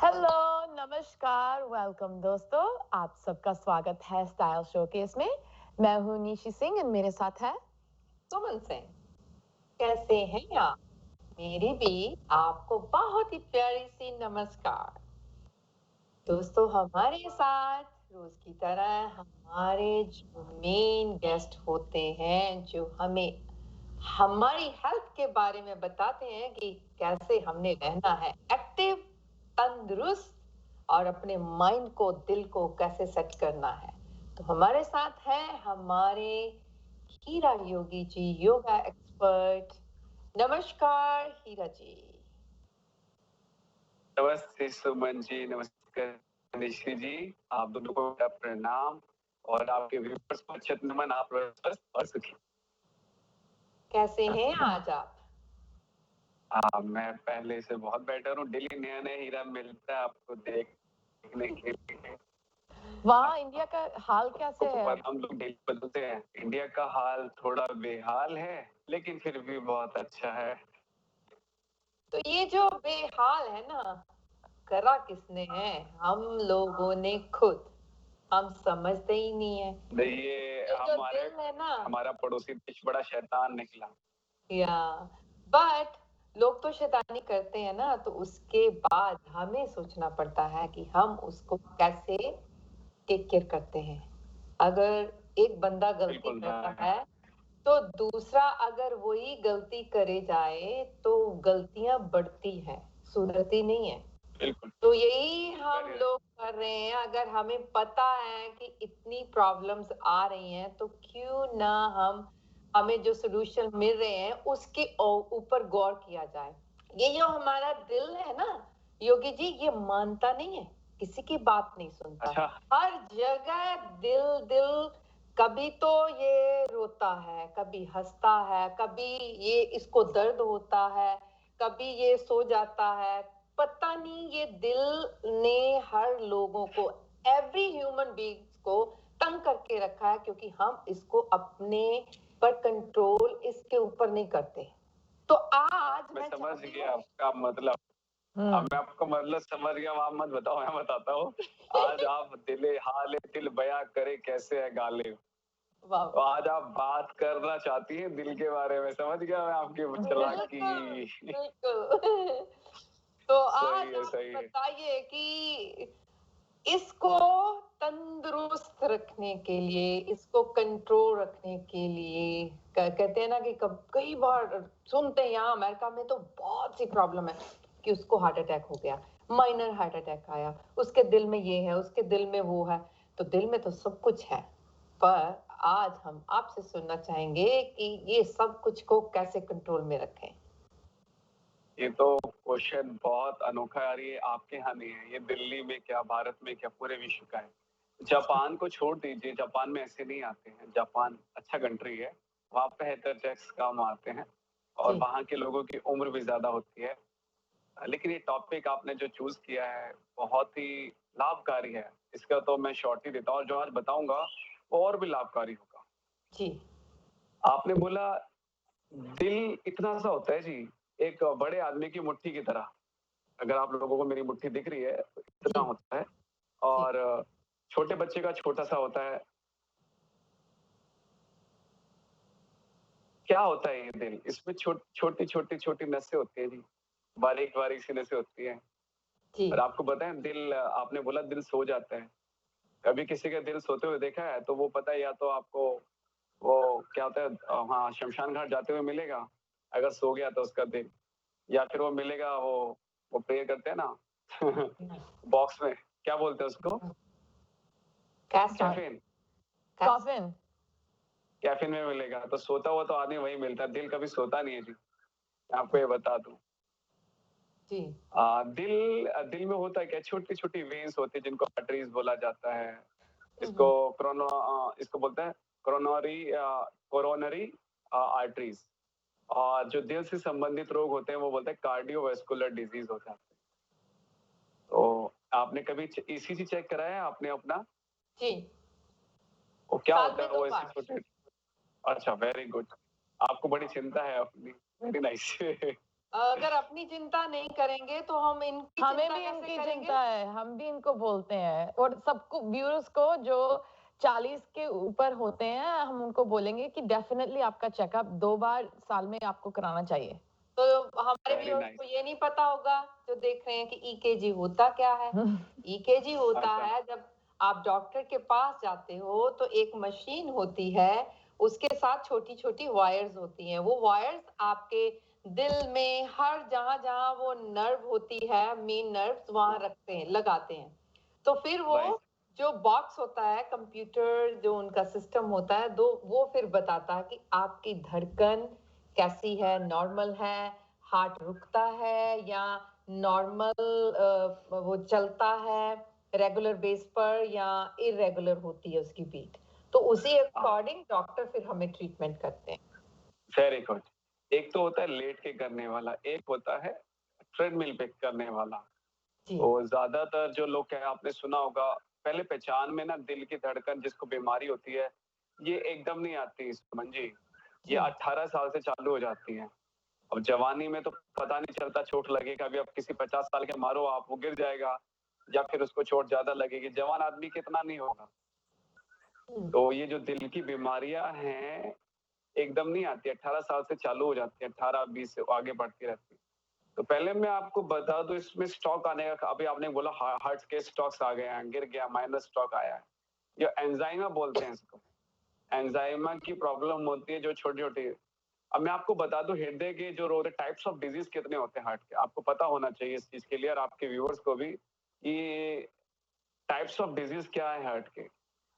Hello, नमस्कार, welcome दोस्तों। आप सबका स्वागत है स्टाइल शोकेस में। मैं हूँ निशी सिंह और मेरे साथ है सुमन सिंह। कैसे हैं आप? मेरी भी आपको बहुत ही प्यारी सी नमस्कार। दोस्तों, हमारे साथ रोज की तरह हमारे जो मेन गेस्ट होते हैं, जो हमें हमारी हेल्थ के बारे में बताते हैं कि कैसे हमने रहना है एक्टिव, तंदुरुस्त और अपने माइंड को, दिल को कैसे सेट करना है। तो हमारे साथ है हमारे हीरा योगी जी, योगा एक्सपर्ट। नमस्कार हीरा जी। नमस्ते सुमन जी, नमस्कार निशी जी। आप दोनों को मेरा प्रणाम और आपके व्यूअर्स को अच्छे नमन। आप स्वस्थ और सुखी। कैसे हैं आज आप? मैं पहले से बहुत बेटर हूँ। डेली नया नया हीरा मिलता है आपको देखने के लिए। वहाँ इंडिया का हाल कैसे है? हम लोग डेली बदलते हैं। इंडिया का हाल थोड़ा बेहाल है, लेकिन फिर भी बहुत अच्छा है। तो ये जो बेहाल है ना, करा किसने है? हम लोगों ने खुद। हम समझते ही नहीं है। ये ये जो दिल है ना, हमारा पड़ोसी देश बड़ा शैतान निकला। या बट लोग तो शैतानी करते हैं ना, तो उसके बाद हमें सोचना पड़ता है कि हम उसको कैसे टेक केयर करते हैं। अगर एक बंदा गलती बिल्कुल करता है तो दूसरा अगर वही गलती करे जाए तो गलतियां बढ़ती हैं, सुधरती नहीं है। बिल्कुल। तो यही हम लोग कर रहे हैं। अगर हमें पता है कि इतनी प्रॉब्लम्स आ रही हैं, तो क्यों ना हमें जो सोल्यूशन मिल रहे हैं उसके ऊपर गौर किया जाए। ये जो हमारा दिल है ना योगी जी, ये मानता नहीं है, किसी की बात नहीं सुनता। अच्छा। हर जगह दिल दिल। कभी तो ये रोता है, कभी हंसता है, कभी ये इसको दर्द होता है, कभी ये सो जाता है। पता नहीं ये दिल ने हर लोगों को, एवरी ह्यूमन बीइंग्स को तंग करके रखा है, क्योंकि हम इसको अपने पर कंट्रोल इसके ऊपर नहीं करते। तो आज मैं समझ चाहती गया हूँ। आपका मतलब। अब मैं आपको मतलब समझ गया। आप मत बताओ, मैं बताता हूँ। आज आप दिले हाले दिल बयां करे कैसे है गाले। वाह। तो आज आप बात करना चाहती हैं दिल के बारे में। समझ गया मैं आपकी चालाकी। बिल्कुल। तो आज सही है, आप सही है। बताइए कि इसको तंदुरुस्त रखने के लिए, इसको कंट्रोल रखने के लिए, कहते हैं ना कि कई बार सुनते हैं यहाँ अमेरिका में तो बहुत सी प्रॉब्लम है कि उसको हार्ट अटैक हो गया, माइनर हार्ट अटैक आया, उसके दिल में ये है, उसके दिल में वो है। तो दिल में तो सब कुछ है, पर आज हम आपसे सुनना चाहेंगे कि ये सब कुछ को कैसे कंट्रोल में रखें। ये तो क्वेश्चन बहुत अनोखा है और ये आपके यहाँ नहीं है। ये दिल्ली में क्या, भारत में क्या, पूरे विश्व का है। जापान को छोड़ दीजिए, जापान में ऐसे नहीं आते हैं। जापान अच्छा कंट्री है, वहाँ पे बेहतर टैक्स कम आते हैं और वहाँ के लोगों की उम्र भी ज्यादा होती है। लेकिन ये टॉपिक आपने जो चूज किया है बहुत ही लाभकारी है। इसका तो मैं शॉर्ट ही देता हूँ और जो आज बताऊंगा वो और भी लाभकारी होगा। जी। आपने बोला दिल इतना सा होता है जी, एक बड़े आदमी की मुट्ठी की तरह। अगर आप लोगों को मेरी मुट्ठी दिख रही है तो इतना होता है। और छोटे बच्चे का छोटा सा होता है। क्या होता है ये दिल? इसमें छोटी छोटी छोटी नसें होती है जी, बारीक बारीक सी नसें होती है। और आपको पता है दिल, आपने बोला दिल सो जाता है। कभी किसी का दिल सोते हुए देखा है तो वो पता है, या तो आपको वो क्या होता है, हाँ, शमशान घाट जाते हुए मिलेगा अगर सो गया तो उसका दिल, या फिर वो मिलेगा वो प्रेयर करते हैं ना बॉक्स में, क्या बोलते हैं उसको? कैफिन। कॉफिन। कैफिन में मिलेगा। तो सोता हुआ तो आदमी वही मिलता है, दिल कभी सोता नहीं है जी, आपको ये बता दूं। जी। दिल में होता है क्या, छोटी छोटी वेन्स होती है जिनको आर्टरीज बोला जाता है। इसको बोलते हैं कोरोनरी आर्टरीज। और जो दिल से संबंधित रोग होते हैं वो बोलते हैं कार्डियोवास्कुलर डिजीज होता है। तो आपने कभी ईसीजी चेक कराया है आपने अपना? जी। वो क्या होता है वो ऐसे छोटे? अच्छा, वेरी गुड। आपको बड़ी चिंता है अपनी, वेरी नाइस अगर अपनी चिंता नहीं करेंगे तो हम इनकी हमें चिंता भी कैसे इनकी करेंगे? चिंता है, हम भी इनको बोलते हैं और सबको व्यूअर्स को जो 40 के ऊपर होते हैं, हम उनको बोलेंगे कि डेफिनिटली आपका चेकअप 2 बार साल में आपको कराना चाहिए। तो हमारे वेरी व्यूअर्स नाइस। को ये नहीं पता होगा जो देख रहे हैं कि ईकेजी होता क्या है। ईकेजी होता अच्छा। है जब आप डॉक्टर के पास जाते हो तो एक मशीन होती है, उसके साथ छोटी-छोटी वायर्स होती हैं। वो वायर्स आपके दिल में हर जहाँ-जहाँ वो नर्व होती है, मेन नर्व्स वहाँ रखते हैं, लगाते हैं। तो फिर वो राइट। जो बॉक्स होता है, कंप्यूटर जो उनका सिस्टम होता है, दो वो फिर बताता है कि आपकी धड़कन कैसी है, नॉर्मल है, हार्ट रुकता है या नॉर्मल वो चलता है रेगुलर बेस पर या इरेगुलर होती है उसकी बीट। तो उसी अकॉर्डिंग डॉक्टर फिर हमें ट्रीटमेंट करते हैं। Very good. एक तो होता है लेट के करने वाला, एक होता है ट्रेडमिल पे करने वाला। जी, तो ज्यादातर जो लोग क्या आपने सुना होगा, पहले पहचान में ना दिल की धड़कन जिसको बीमारी होती है, ये एकदम नहीं आती सुमन जी। ये जी। 18 साल से चालू हो जाती है। अब जवानी में तो पता नहीं चलता, चोट लगेगा अभी, अब किसी 50 साल के मारो आप, वो गिर जाएगा या फिर उसको चोट ज्यादा लगेगी। जवान आदमी कितना नहीं होगा। हुँ, तो ये जो दिल की बीमारियां हैं, एकदम नहीं आती, 18 साल से चालू हो जाती है, 18-20 से आगे बढ़ती रहती है। तो पहले मैं आपको बता दूं, इसमें स्टॉक आने का, अभी आपने बोला हार्ट के स्टॉक्स आ गए हैं, गिर गया, माइनस स्टॉक आया है। ये एंजाइमा बोलते हैं इसको। एंजाइमा की प्रॉब्लम होती है जो छोटी छोटी। अब मैं आपको बता दूं, हृदय के जो रोग टाइप्स ऑफ डिजीज कितने होते हैं हार्ट के, आपको पता होना चाहिए इस चीज के लिए, और आपके व्यूअर्स को भी, कि टाइप्स ऑफ डिजीज क्या है हार्ट के।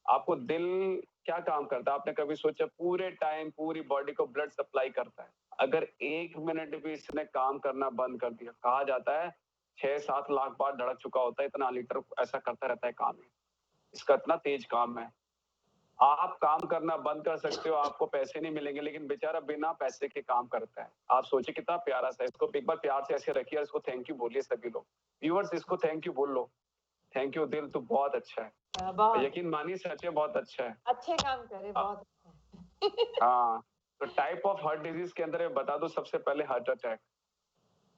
आपको दिल क्या काम करता है, आपने कभी सोचा? पूरे टाइम पूरी बॉडी को ब्लड सप्लाई करता है। अगर 1 मिनट भी इसने काम करना बंद कर दिया, कहा जाता है 6-7 लाख बार धड़क चुका होता है, इतना लीटर ऐसा करता रहता है काम। इसका इतना तेज काम है। आप काम करना बंद कर सकते हो, आपको पैसे नहीं मिलेंगे, लेकिन बेचारा बिना पैसे के काम करता है। आप सोचिए कितना प्यारा सा, इसको एक बार प्यार से ऐसे रखिए, इसको थैंक यू बोलिए सभी लोग। व्यूअर्स, इसको थैंक यू बोल लो। थैंक यू दिल, तू बहुत अच्छा है। बहुत यकीन मानिए, सच में बहुत अच्छा है। अच्छे काम करे, बहुत अच्छा। हाँ। तो टाइप ऑफ हार्ट डिजीज के अंदर मैं बता दूं, सबसे पहले हार्ट अटैक,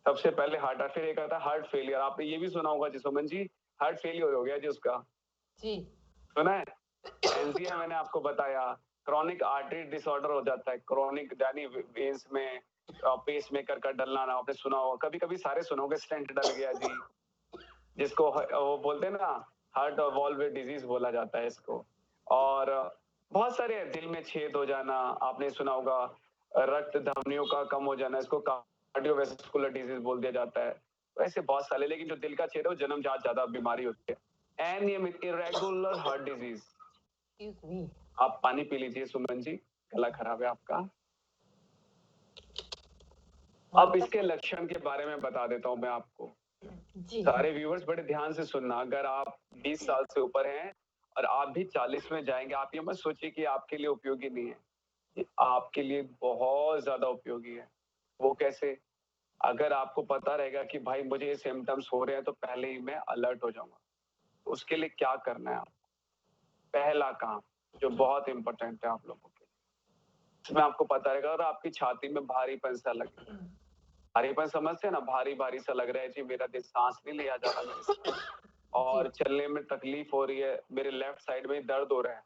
सबसे पहले हार्ट अटैक, फिर एक आता है हार्ट फेलियर। आपने ये भी सुना होगा जी सुमन जी, हार्ट फेलियर हो गया जी उसका, जी, सुना है? एनसीए मैंने आपको बताया। क्रॉनिक आर्टरी डिसऑर्डर हो जाता है, क्रॉनिक यानी वेन्स में पेस मेकर का डलना ना, आपने सुना होगा, कभी कभी सारे सुनोगे, स्टेंट डल गया जी, जिसको वो बोलते हैं ना, हार्ट वॉल्व डिजीज बोला जाता है इसको। और बहुत सारे हैं, दिल में छेद हो जाना, आपने सुना होगा, रक्त धमनियों का कम हो जाना, इसको कार्डियोवैस्कुलर डिजीज बोल दिया जाता है। वैसे बहुत सारे, लेकिन जो दिल का छेद है वो जन्मजात ज्यादा बीमारी होती है। अनियमित irregular heart disease. Excuse me. आप पानी पी लीजिए सुमन जी, गला खराब है आपका। अब इसके लक्षण के बारे में बता देता हूं मैं आपको। जी, सारे व्यूअर्स बड़े ध्यान से सुनना, अगर आप 20 साल से ऊपर हैं और आप भी 40 में जाएंगे, आप ये मत सोचिए कि आपके लिए उपयोगी नहीं है, ये आपके लिए बहुत ज्यादा उपयोगी है। वो कैसे? अगर आपको पता रहेगा कि भाई मुझे ये सिम्टम्स हो रहे हैं, तो पहले ही मैं अलर्ट हो जाऊंगा। तो उसके लिए क्या करना है? आप पहला काम जो बहुत इंपॉर्टेंट है आप लोगों के लिए, इसमें आपको पता रहेगा, और आपकी छाती में भारीपन सा लगे, भारीपन समझते हैं ना, भारी भारी सा लग रहा है जी, मेरा दिल सांस नहीं लिया जा रहा मेरे से, और चलने में तकलीफ हो रही है, मेरे लेफ्ट साइड में दर्द हो रहा है,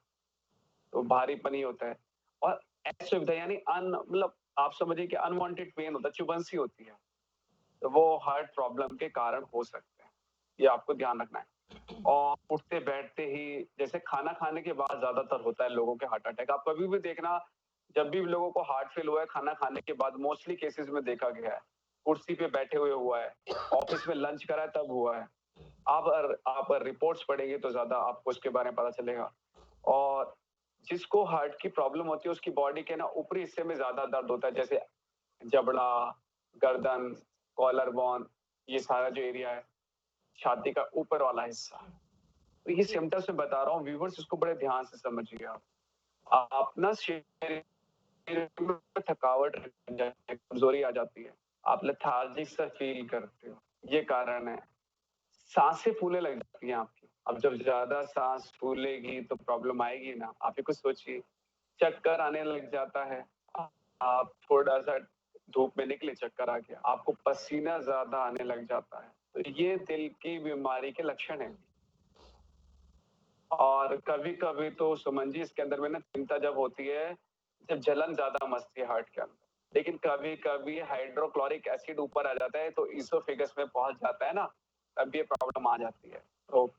तो भारीपन ही होता है। और असुविधा यानी मतलब आप समझिए कि अनवांटेड पेन होता है, चुभन सी होती है, तो वो हार्ट प्रॉब्लम के कारण हो सकते हैं, ये आपको ध्यान रखना है। और उठते बैठते ही, जैसे खाना खाने के बाद ज्यादातर होता है लोगों के हार्ट अटैक। आप कभी भी देखना, जब भी लोगों को हार्ट फेल हुआ है खाना खाने के बाद, मोस्टली केसेस में देखा गया है, कुर्सी पे बैठे हुए हुआ है, ऑफिस में लंच करा है तब हुआ है। आप रिपोर्ट्स पढ़ेंगे तो ज्यादा आपको इसके बारे में पता चलेगा। और जिसको हार्ट की प्रॉब्लम होती है, उसकी बॉडी के ना ऊपरी हिस्से में ज्यादा दर्द होता है, जैसे जबड़ा, गर्दन, कॉलर बोन, ये सारा जो एरिया है, छाती का ऊपर वाला हिस्सा। तो ये सिम्टम्स मैं बता रहा हूँ व्यूवर्स, इसको बड़े ध्यान से समझिए। आप ना शरीर में थकावट, कमजोरी आ जाती है, आप लेथार्जिक सा फील करते हो, ये कारण है। सांसें फूलने लग जाती हैं आपकी। अब जब ज्यादा सांस फूलेगी तो प्रॉब्लम आएगी ना, आप ही कुछ सोचिए, चक्कर आने लग जाता है, आप थोड़ा सा धूप में निकले, चक्कर आ गया, आपको पसीना ज्यादा आने लग जाता है, तो ये दिल की बीमारी के लक्षण है। और कभी कभी तो सुमन जी इसके अंदर में ना चिंता जब होती है जब जलन ज्यादा मचती है हार्ट के अंदर, लेकिन कभी कभी हाइड्रोक्लोरिक एसिड ऊपर आ जाता है तो इसोफेगस में पहुंच जाता है ना, तब ये प्रॉब्लम आ जाती है। तो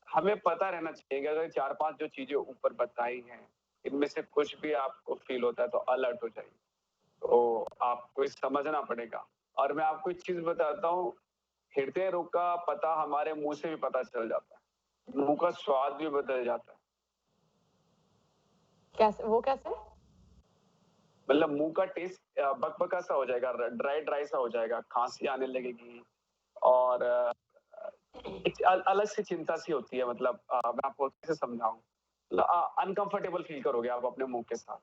हमें पता रहना चाहिए कि अगर 4-5 जो चीजें ऊपर बताई हैं इनमें से कुछ भी आपको फील होता है तो अलर्ट हो जाइए, तो आपको समझना पड़ेगा। और मैं आपको एक चीज बताता हूँ, हृदय रोग का पता हमारे मुंह से भी पता चल जाता है, मुंह का स्वाद भी बदल जाता है। कैसे, वो कैसे? मतलब मुंह का टेस्ट बकबका सा हो जाएगा, ड्राई ड्राई सा हो जाएगा, खांसी आने लगेगी और अलग से चिंता सी होती है। मतलब मैं आपको कैसे समझाऊं, अनकंफर्टेबल फील करोगे आप अपने मुंह के साथ।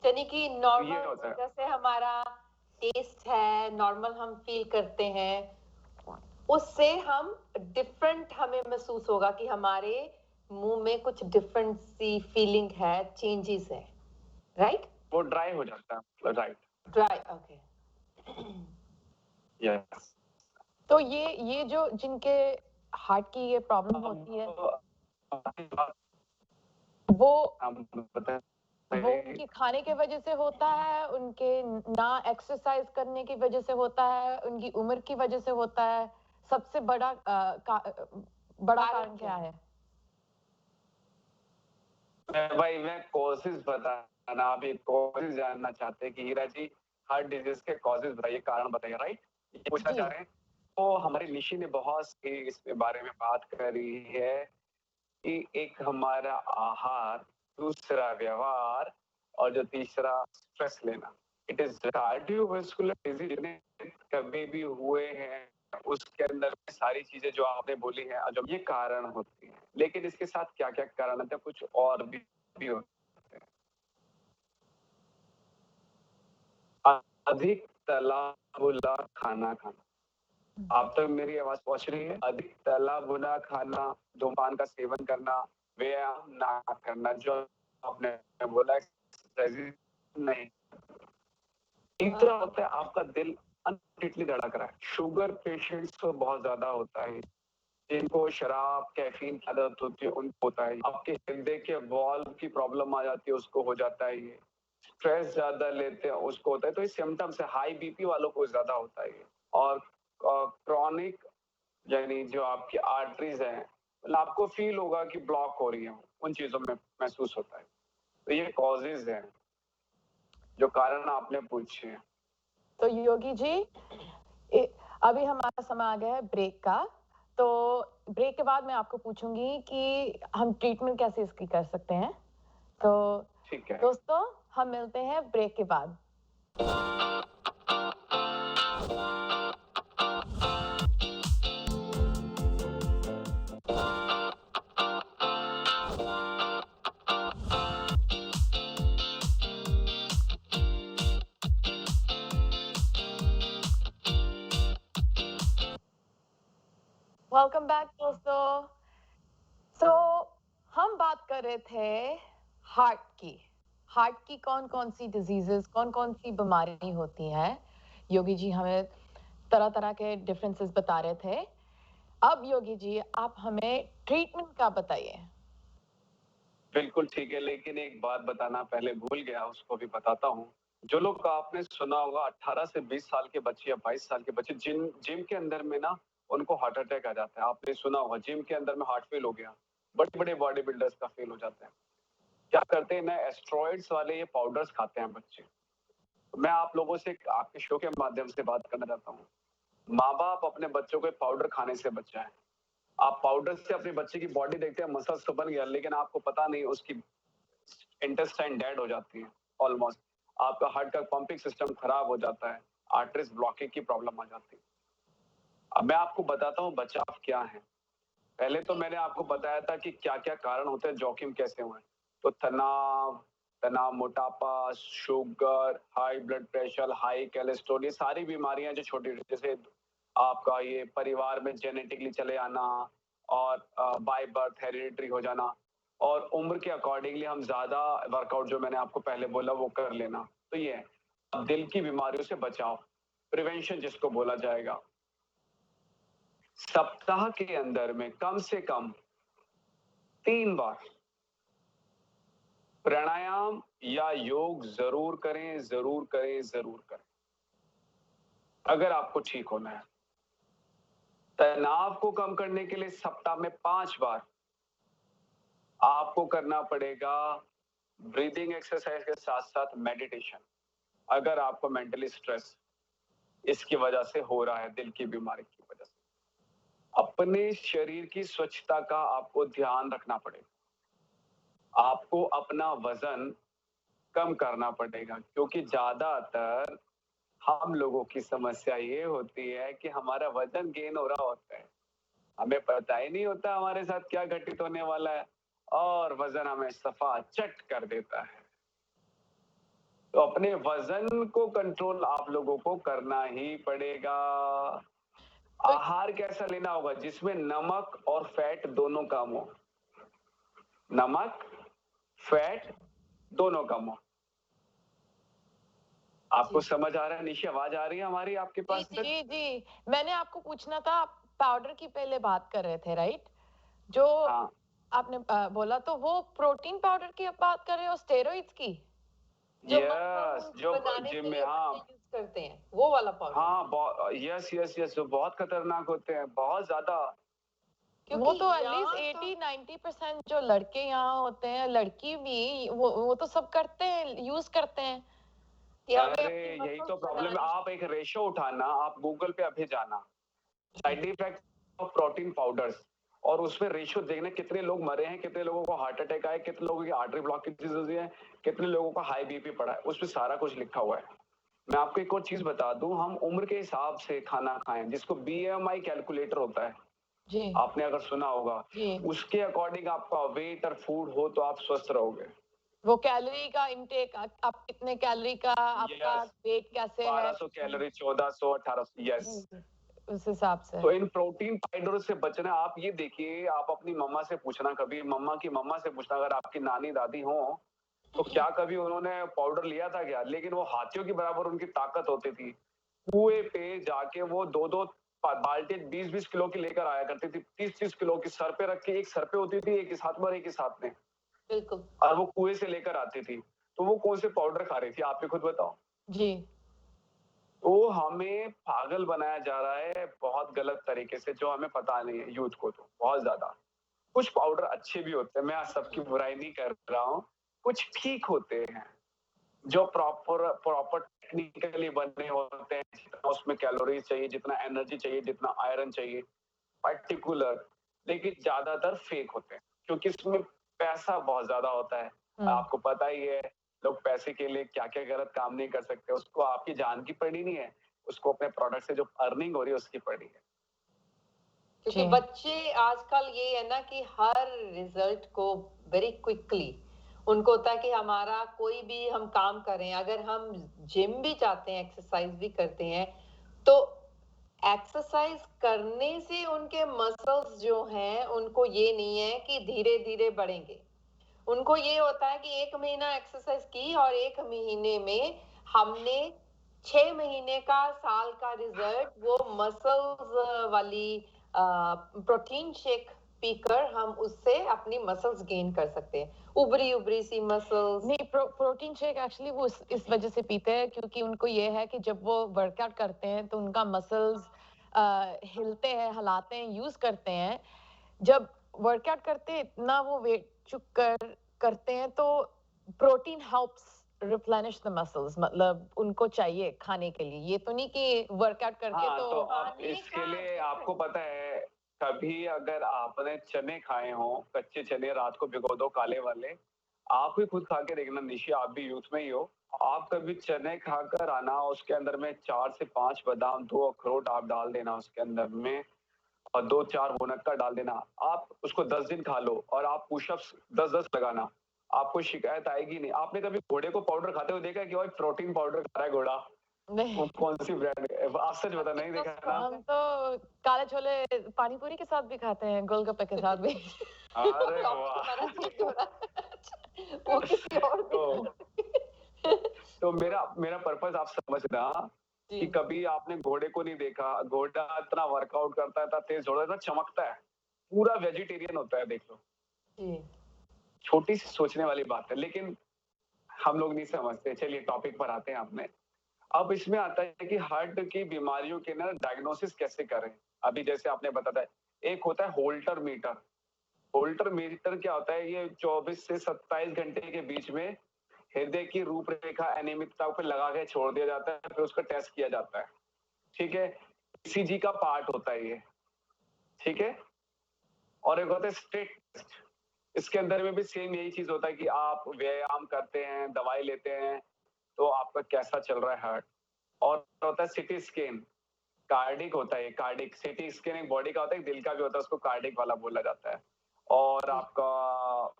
यानी कि ये नॉर्मल होता है। जैसे हमारा टेस्ट है, नॉर्मल हम फील करते हैं, उससे हम डिफरेंट हमें महसूस होगा कि हमारे मुंह में कुछ डिफरेंट सी फीलिंग है, चेंजेस है, राइट? वो ड्राई हो जाता है, राइट। Dry, okay. यस। तो ये जो जिनके हार्ट की ये प्रॉब्लम होती है वो उनके खाने के वजह से होता है, उनके ना एक्सरसाइज करने की वजह से होता है, उनकी उम्र की वजह से होता है? सबसे बड़ा बड़ा कारण क्या है? मैं कोशिश बताना, आप एक कोशिश जानना चाहते हैं कि हीरा जी हार्ट डिजीज के कॉजेज बताइए, कारण बताइए, राइट? ये पूछना चाह रहे हैं। तो हमारी निशी ने बहुत सी इसके बारे में बात करी है कि एक हमारा आहार, दूसरा व्यवहार और जो तीसरा स्ट्रेस लेना। इट इज कार्डियोवास्कुलर डिजीज कभी भी हुए हैं उसके अंदर सारी चीजें जो आपने बोली हैं जो ये कारण होती हैं, लेकिन इसके साथ क्या क्या कारण होते हैं, कुछ और भी होते हैं। अधिक तला भुना खाना खाना, आप तक मेरी आवाज पहुंच रही है? अधिक तला भुना खाना, धूमपान का सेवन करना, व्यायाम ना करना, जो आपने बोला नहीं, तीसरा होता है आपका दिल अनफिटली धड़क रहा है। शुगर पेशेंट्स को बहुत ज्यादा होता है, जिनको शराब कैफीन की आदत होती है उनको होता है। आपके हृदय के वॉल्व की प्रॉब्लम आ जाती है उसको हो जाता है ये। स्ट्रेस ज्यादा लेते हैं उसको होता है। तो ये सिम्टम्स है, हाई बीपी वालों को ज्यादा होता है ये। और क्रॉनिक यानी जो आपकी आर्टरीज हैं, मतलब आपको फील होगा कि ब्लॉक हो रही है, उन चीजों में महसूस होता है। तो ये कॉजेज हैं जो कारण आपने पूछे हैं। तो योगी जी अभी हमारा समय आ गया है ब्रेक का, तो ब्रेक के बाद मैं आपको पूछूंगी कि हम ट्रीटमेंट कैसे इसकी कर सकते हैं। तो ठीक है दोस्तों, हम मिलते हैं ब्रेक के बाद। वेलकम बैक दोस्तों। तो हम बात कर रहे थे हार्ट की कौन कौन सी डिजीजेस, कौन कौन सी बीमारी होती हैं। योगी जी हमें तरह तरह के डिफरेंसेस बता रहे थे। अब योगी जी आप हमें ट्रीटमेंट का बताइए। बिल्कुल ठीक है, लेकिन एक बात बताना पहले भूल गया, उसको भी बताता हूँ। जो लोग आपने सुना होगा 18 से 20 साल के बच्चे या 22 साल के बच्चे जिम के अंदर में ना उनको हार्ट अटैक आ जाता है। आपने सुना होगा जिम के अंदर में हार्ट फेल हो गया, बड़े बड़े बॉडी बिल्डर्स का फेल हो जाता है। क्या करते हैं ना, एस्ट्रॉइड्स वाले ये पाउडर्स खाते हैं बच्चे। मैं आप लोगों से आपके शो के माध्यम से बात करना चाहता हूँ, माँ बाप अपने बच्चों को पाउडर खाने से बचाएं। आप पाउडर से अपने बच्चे की बॉडी देखते हैं, मसल्स तो बन गया, लेकिन आपको पता नहीं उसकी इंटेस्टाइन डेड हो जाती है ऑलमोस्ट। आपका हार्ट का पंपिंग सिस्टम खराब हो जाता है, आर्टरीज ब्लॉकिंग की प्रॉब्लम आ जाती है। अब मैं आपको बताता हूँ बचाव क्या है। पहले तो मैंने आपको बताया था कि क्या क्या कारण होते हैं, जोखिम कैसे हुए। तो तनाव, मोटापा, sugar, high blood pressure, high cholesterol, ये सारी बीमारियां जो छोटी, जैसे आपका ये परिवार में जेनेटिकली चले आना और बाय बर्थ हेरिडिटरी हो जाना, और उम्र के अकॉर्डिंगली हम ज्यादा वर्कआउट जो मैंने आपको पहले बोला वो कर लेना। तो ये है। दिल की बीमारियों से बचाओ, प्रिवेंशन जिसको बोला जाएगा। सप्ताह के अंदर में कम से कम 3 बार प्राणायाम या योग जरूर करें, जरूर करें, जरूर करें, अगर आपको ठीक होना है। तनाव को कम करने के लिए सप्ताह में 5 बार आपको करना पड़ेगा ब्रीदिंग एक्सरसाइज के साथ साथ मेडिटेशन, अगर आपको मेंटली स्ट्रेस इसकी वजह से हो रहा है, दिल की बीमारी की वजह से। अपने शरीर की स्वच्छता का आपको ध्यान रखना पड़ेगा। आपको अपना वजन कम करना पड़ेगा, क्योंकि ज्यादातर हम लोगों की समस्या ये होती है कि हमारा वजन गेन हो रहा होता है, हमें पता ही नहीं होता हमारे साथ क्या घटित होने वाला है, और वजन हमें सफा चट कर देता है। तो अपने वजन को कंट्रोल आप लोगों को करना ही पड़ेगा। आहार कैसा लेना होगा जिसमें नमक और फैट दोनों कम हो, नमक फैट दोनों कम हो। आपको समझ आ रहा है निशी? आवाज आ रही है हमारी आपके पास? जी जी, मैंने आपको पूछना था, आप पाउडर की पहले बात कर रहे थे, राइट? जो हाँ। आपने बोला, तो वो प्रोटीन पाउडर की आप बात कर रहे हो, स्टेरॉइड्स की? यस, जो जिम में यूज करते हैं वो वाला पाउडर। हाँ, यस यस यस, जो बहुत खतरनाक होते हैं, बहुत ज्यादा। वो तो एटलीस्ट 80-90% जो लड़के यहाँ होते हैं, लड़की भी, वो तो सब करते हैं, यूज करते हैं। अरे यही तो प्रॉब्लम है। आप एक रेशो उठाना, आप गूगल पे अभी जाना, side effect of protein powders, और उसमें रेशो देखना कितने लोग मरे हैं, कितने लोगों को हार्ट अटैक आए, कितने लोगों की आर्टरी ब्लॉक की डिजीज है, कितने लोगों का हाई बीपी पड़ा है, उसमें सारा कुछ लिखा हुआ है। मैं आपको एक और चीज बता दूं, हम उम्र के हिसाब से खाना खाएं, जिसको BMI कैलकुलेटर होता है, जी। आपने अगर सुना होगा, उसके अकॉर्डिंग आपका वेट और फूड हो तो आप स्वस्थ रहोगे। वो कैलोरी का इंटेक, आप कितने कैलोरी का, आपका वेट कैसे है, 1200 कैलोरी, 1400, 1800, यस, उस हिसाब से। तो इन प्रोटीन पाउडर से बचना, आप ये देखिए, आप अपनी मम्मा से पूछना, कभी मम्मा की मम्मा से पूछना, अगर आपकी नानी दादी हो तो क्या कभी उन्होंने पाउडर लिया था क्या? लेकिन वो हाथियों की बराबर उनकी ताकत होती थी, कुएं पे जाके वो 2-2 बाल्टी 20-20 किलो की लेकर आया करती थी, 30-30 किलो की सर पे रख के, एक सर पे होती थी, एक इस हाथ में और एक इस हाथ में, बिल्कुल, और वो कुएं से लेकर आती थी। तो वो कौन से पाउडर खा रही थी, आप ही खुद बताओ। जी। तो हमें पागल बनाया जा रहा है बहुत गलत तरीके से, जो हमें पता नहीं है यूथ को, तो बहुत ज्यादा। कुछ पाउडर अच्छे भी होते हैं, मैं आज सबकी बुराई नहीं कर रहा हूँ, कुछ ठीक होते हैं जो प्रॉपर टेक्निकली बने होते हैं, जितना उसमें कैलोरीज चाहिए, जितना एनर्जी चाहिए, जितना आयरन चाहिए पर्टिकुलर, लेकिन ज्यादातर फेक होते हैं, क्योंकि इसमें पैसा बहुत ज्यादा होता है। आपको पता ही है, लोग पैसे के लिए क्या क्या गलत काम नहीं कर सकते, उसको आपकी जान की पड़ी नहीं है, उसको अपने प्रोडक्ट से जो अर्निंग हो रही है उसकी पड़ी है। क्योंकि बच्चे आजकल ये है ना कि हर रिजल्ट को वेरी क्विकली उनको होता है कि हमारा कोई भी हम काम करें, अगर हम जिम भी जाते हैं, एक्सरसाइज भी करते हैं, तो एक्सरसाइज करने से उनके मसल्स जो हैं उनको ये नहीं है कि धीरे धीरे बढ़ेंगे, उनको ये होता है कि 1 महीना एक्सरसाइज की और 1 महीने में हमने 6 महीने का, साल का रिजल्ट वो मसल्स वाली प्रोटीन शेक पीकर हम उससे अपनी मसल्स गेन कर सकते हैं, उबरी उबरी सी मसल्स। नहीं, प्रोटीन शेक एक्चुअली वो इस वजह से पीते हैं क्योंकि उनको ये है कि जब वो वर्कआउट करते हैं तो उनका मसल्स हिलते हैं, हिलाते हैं, यूज करते हैं। जब वर्कआउट करते हैं इतना वो वेट चुक करते हैं, तो protein helps replenish the muscles, मतलब उनको चाहिए खाने के लिए, ये तो नहीं कि वर्कआउट करके। हाँ, तो अब इसके लिए आपको पता है, कभी अगर आपने चने खाए हो, कच्चे चने रात को भिगो दो, काले वाले, आप भी खुद खा के देखना निशी, आप भी यूथ में ही हो, आप कभी चने खाकर आना, उसके अंदर में 4 से 5 बादाम, 2 अखरोट आप डाल देना उसके अंदर में, और 2-4 मुनक्का डाल देना, आप उसको 10 दिन खा लो, और आप पुशअप्स 10-10 लगाना, आपको शिकायत आएगी नहीं। आपने कभी घोड़े को पाउडर खाते हुए देखा है कि भाई प्रोटीन पाउडर खा रहा है घोड़ा? नहीं। वो कौन सी ब्रांड? आप सच बता, नहीं देखा ना? हम तो काले छोले पानी पूरी के साथ भी खाते हैं, गोलगप्पे के साथ भी। अरे वाह! वो किसी और तो तो मेरा पर्पस आप समझना कि जी कभी आपने घोड़े को नहीं देखा, घोड़ा इतना वर्कआउट करता है, इतना तेज दौड़ता है, इतना चमकता है, पूरा वेजिटेरियन होता है, देख लो। जी छोटी सी सोचने वाली बात है, लेकिन हम लोग नहीं समझते। चलिए टॉपिक पर आते हैं अपने। अब इसमें आता है कि हार्ट की बीमारियों के ना डायग्नोसिस कैसे करें। अभी जैसे आपने बताया, एक होता है होल्टर मीटर। होल्टर मीटर क्या होता है, ये 24 से 27 घंटे के बीच में हृदय की रूपरेखा अनियमितता पे लगा के छोड़ दिया जाता है, फिर उसका टेस्ट किया जाता है। ठीक है, ईसीजी का पार्ट होता है ये। ठीक है, और एक होता है स्ट्रेट टेस्ट। इसके अंदर में भी सेम यही चीज होता है कि आप व्यायाम करते हैं, दवाई लेते हैं, तो आपका कैसा चल रहा है हार्ट। और होता है सिटी स्कैन, कार्डिक होता है। कार्डिक सिटी स्कैन एक बॉडी का होता है, दिल का भी होता है, उसको कार्डिक वाला बोला जाता है। और जी आपका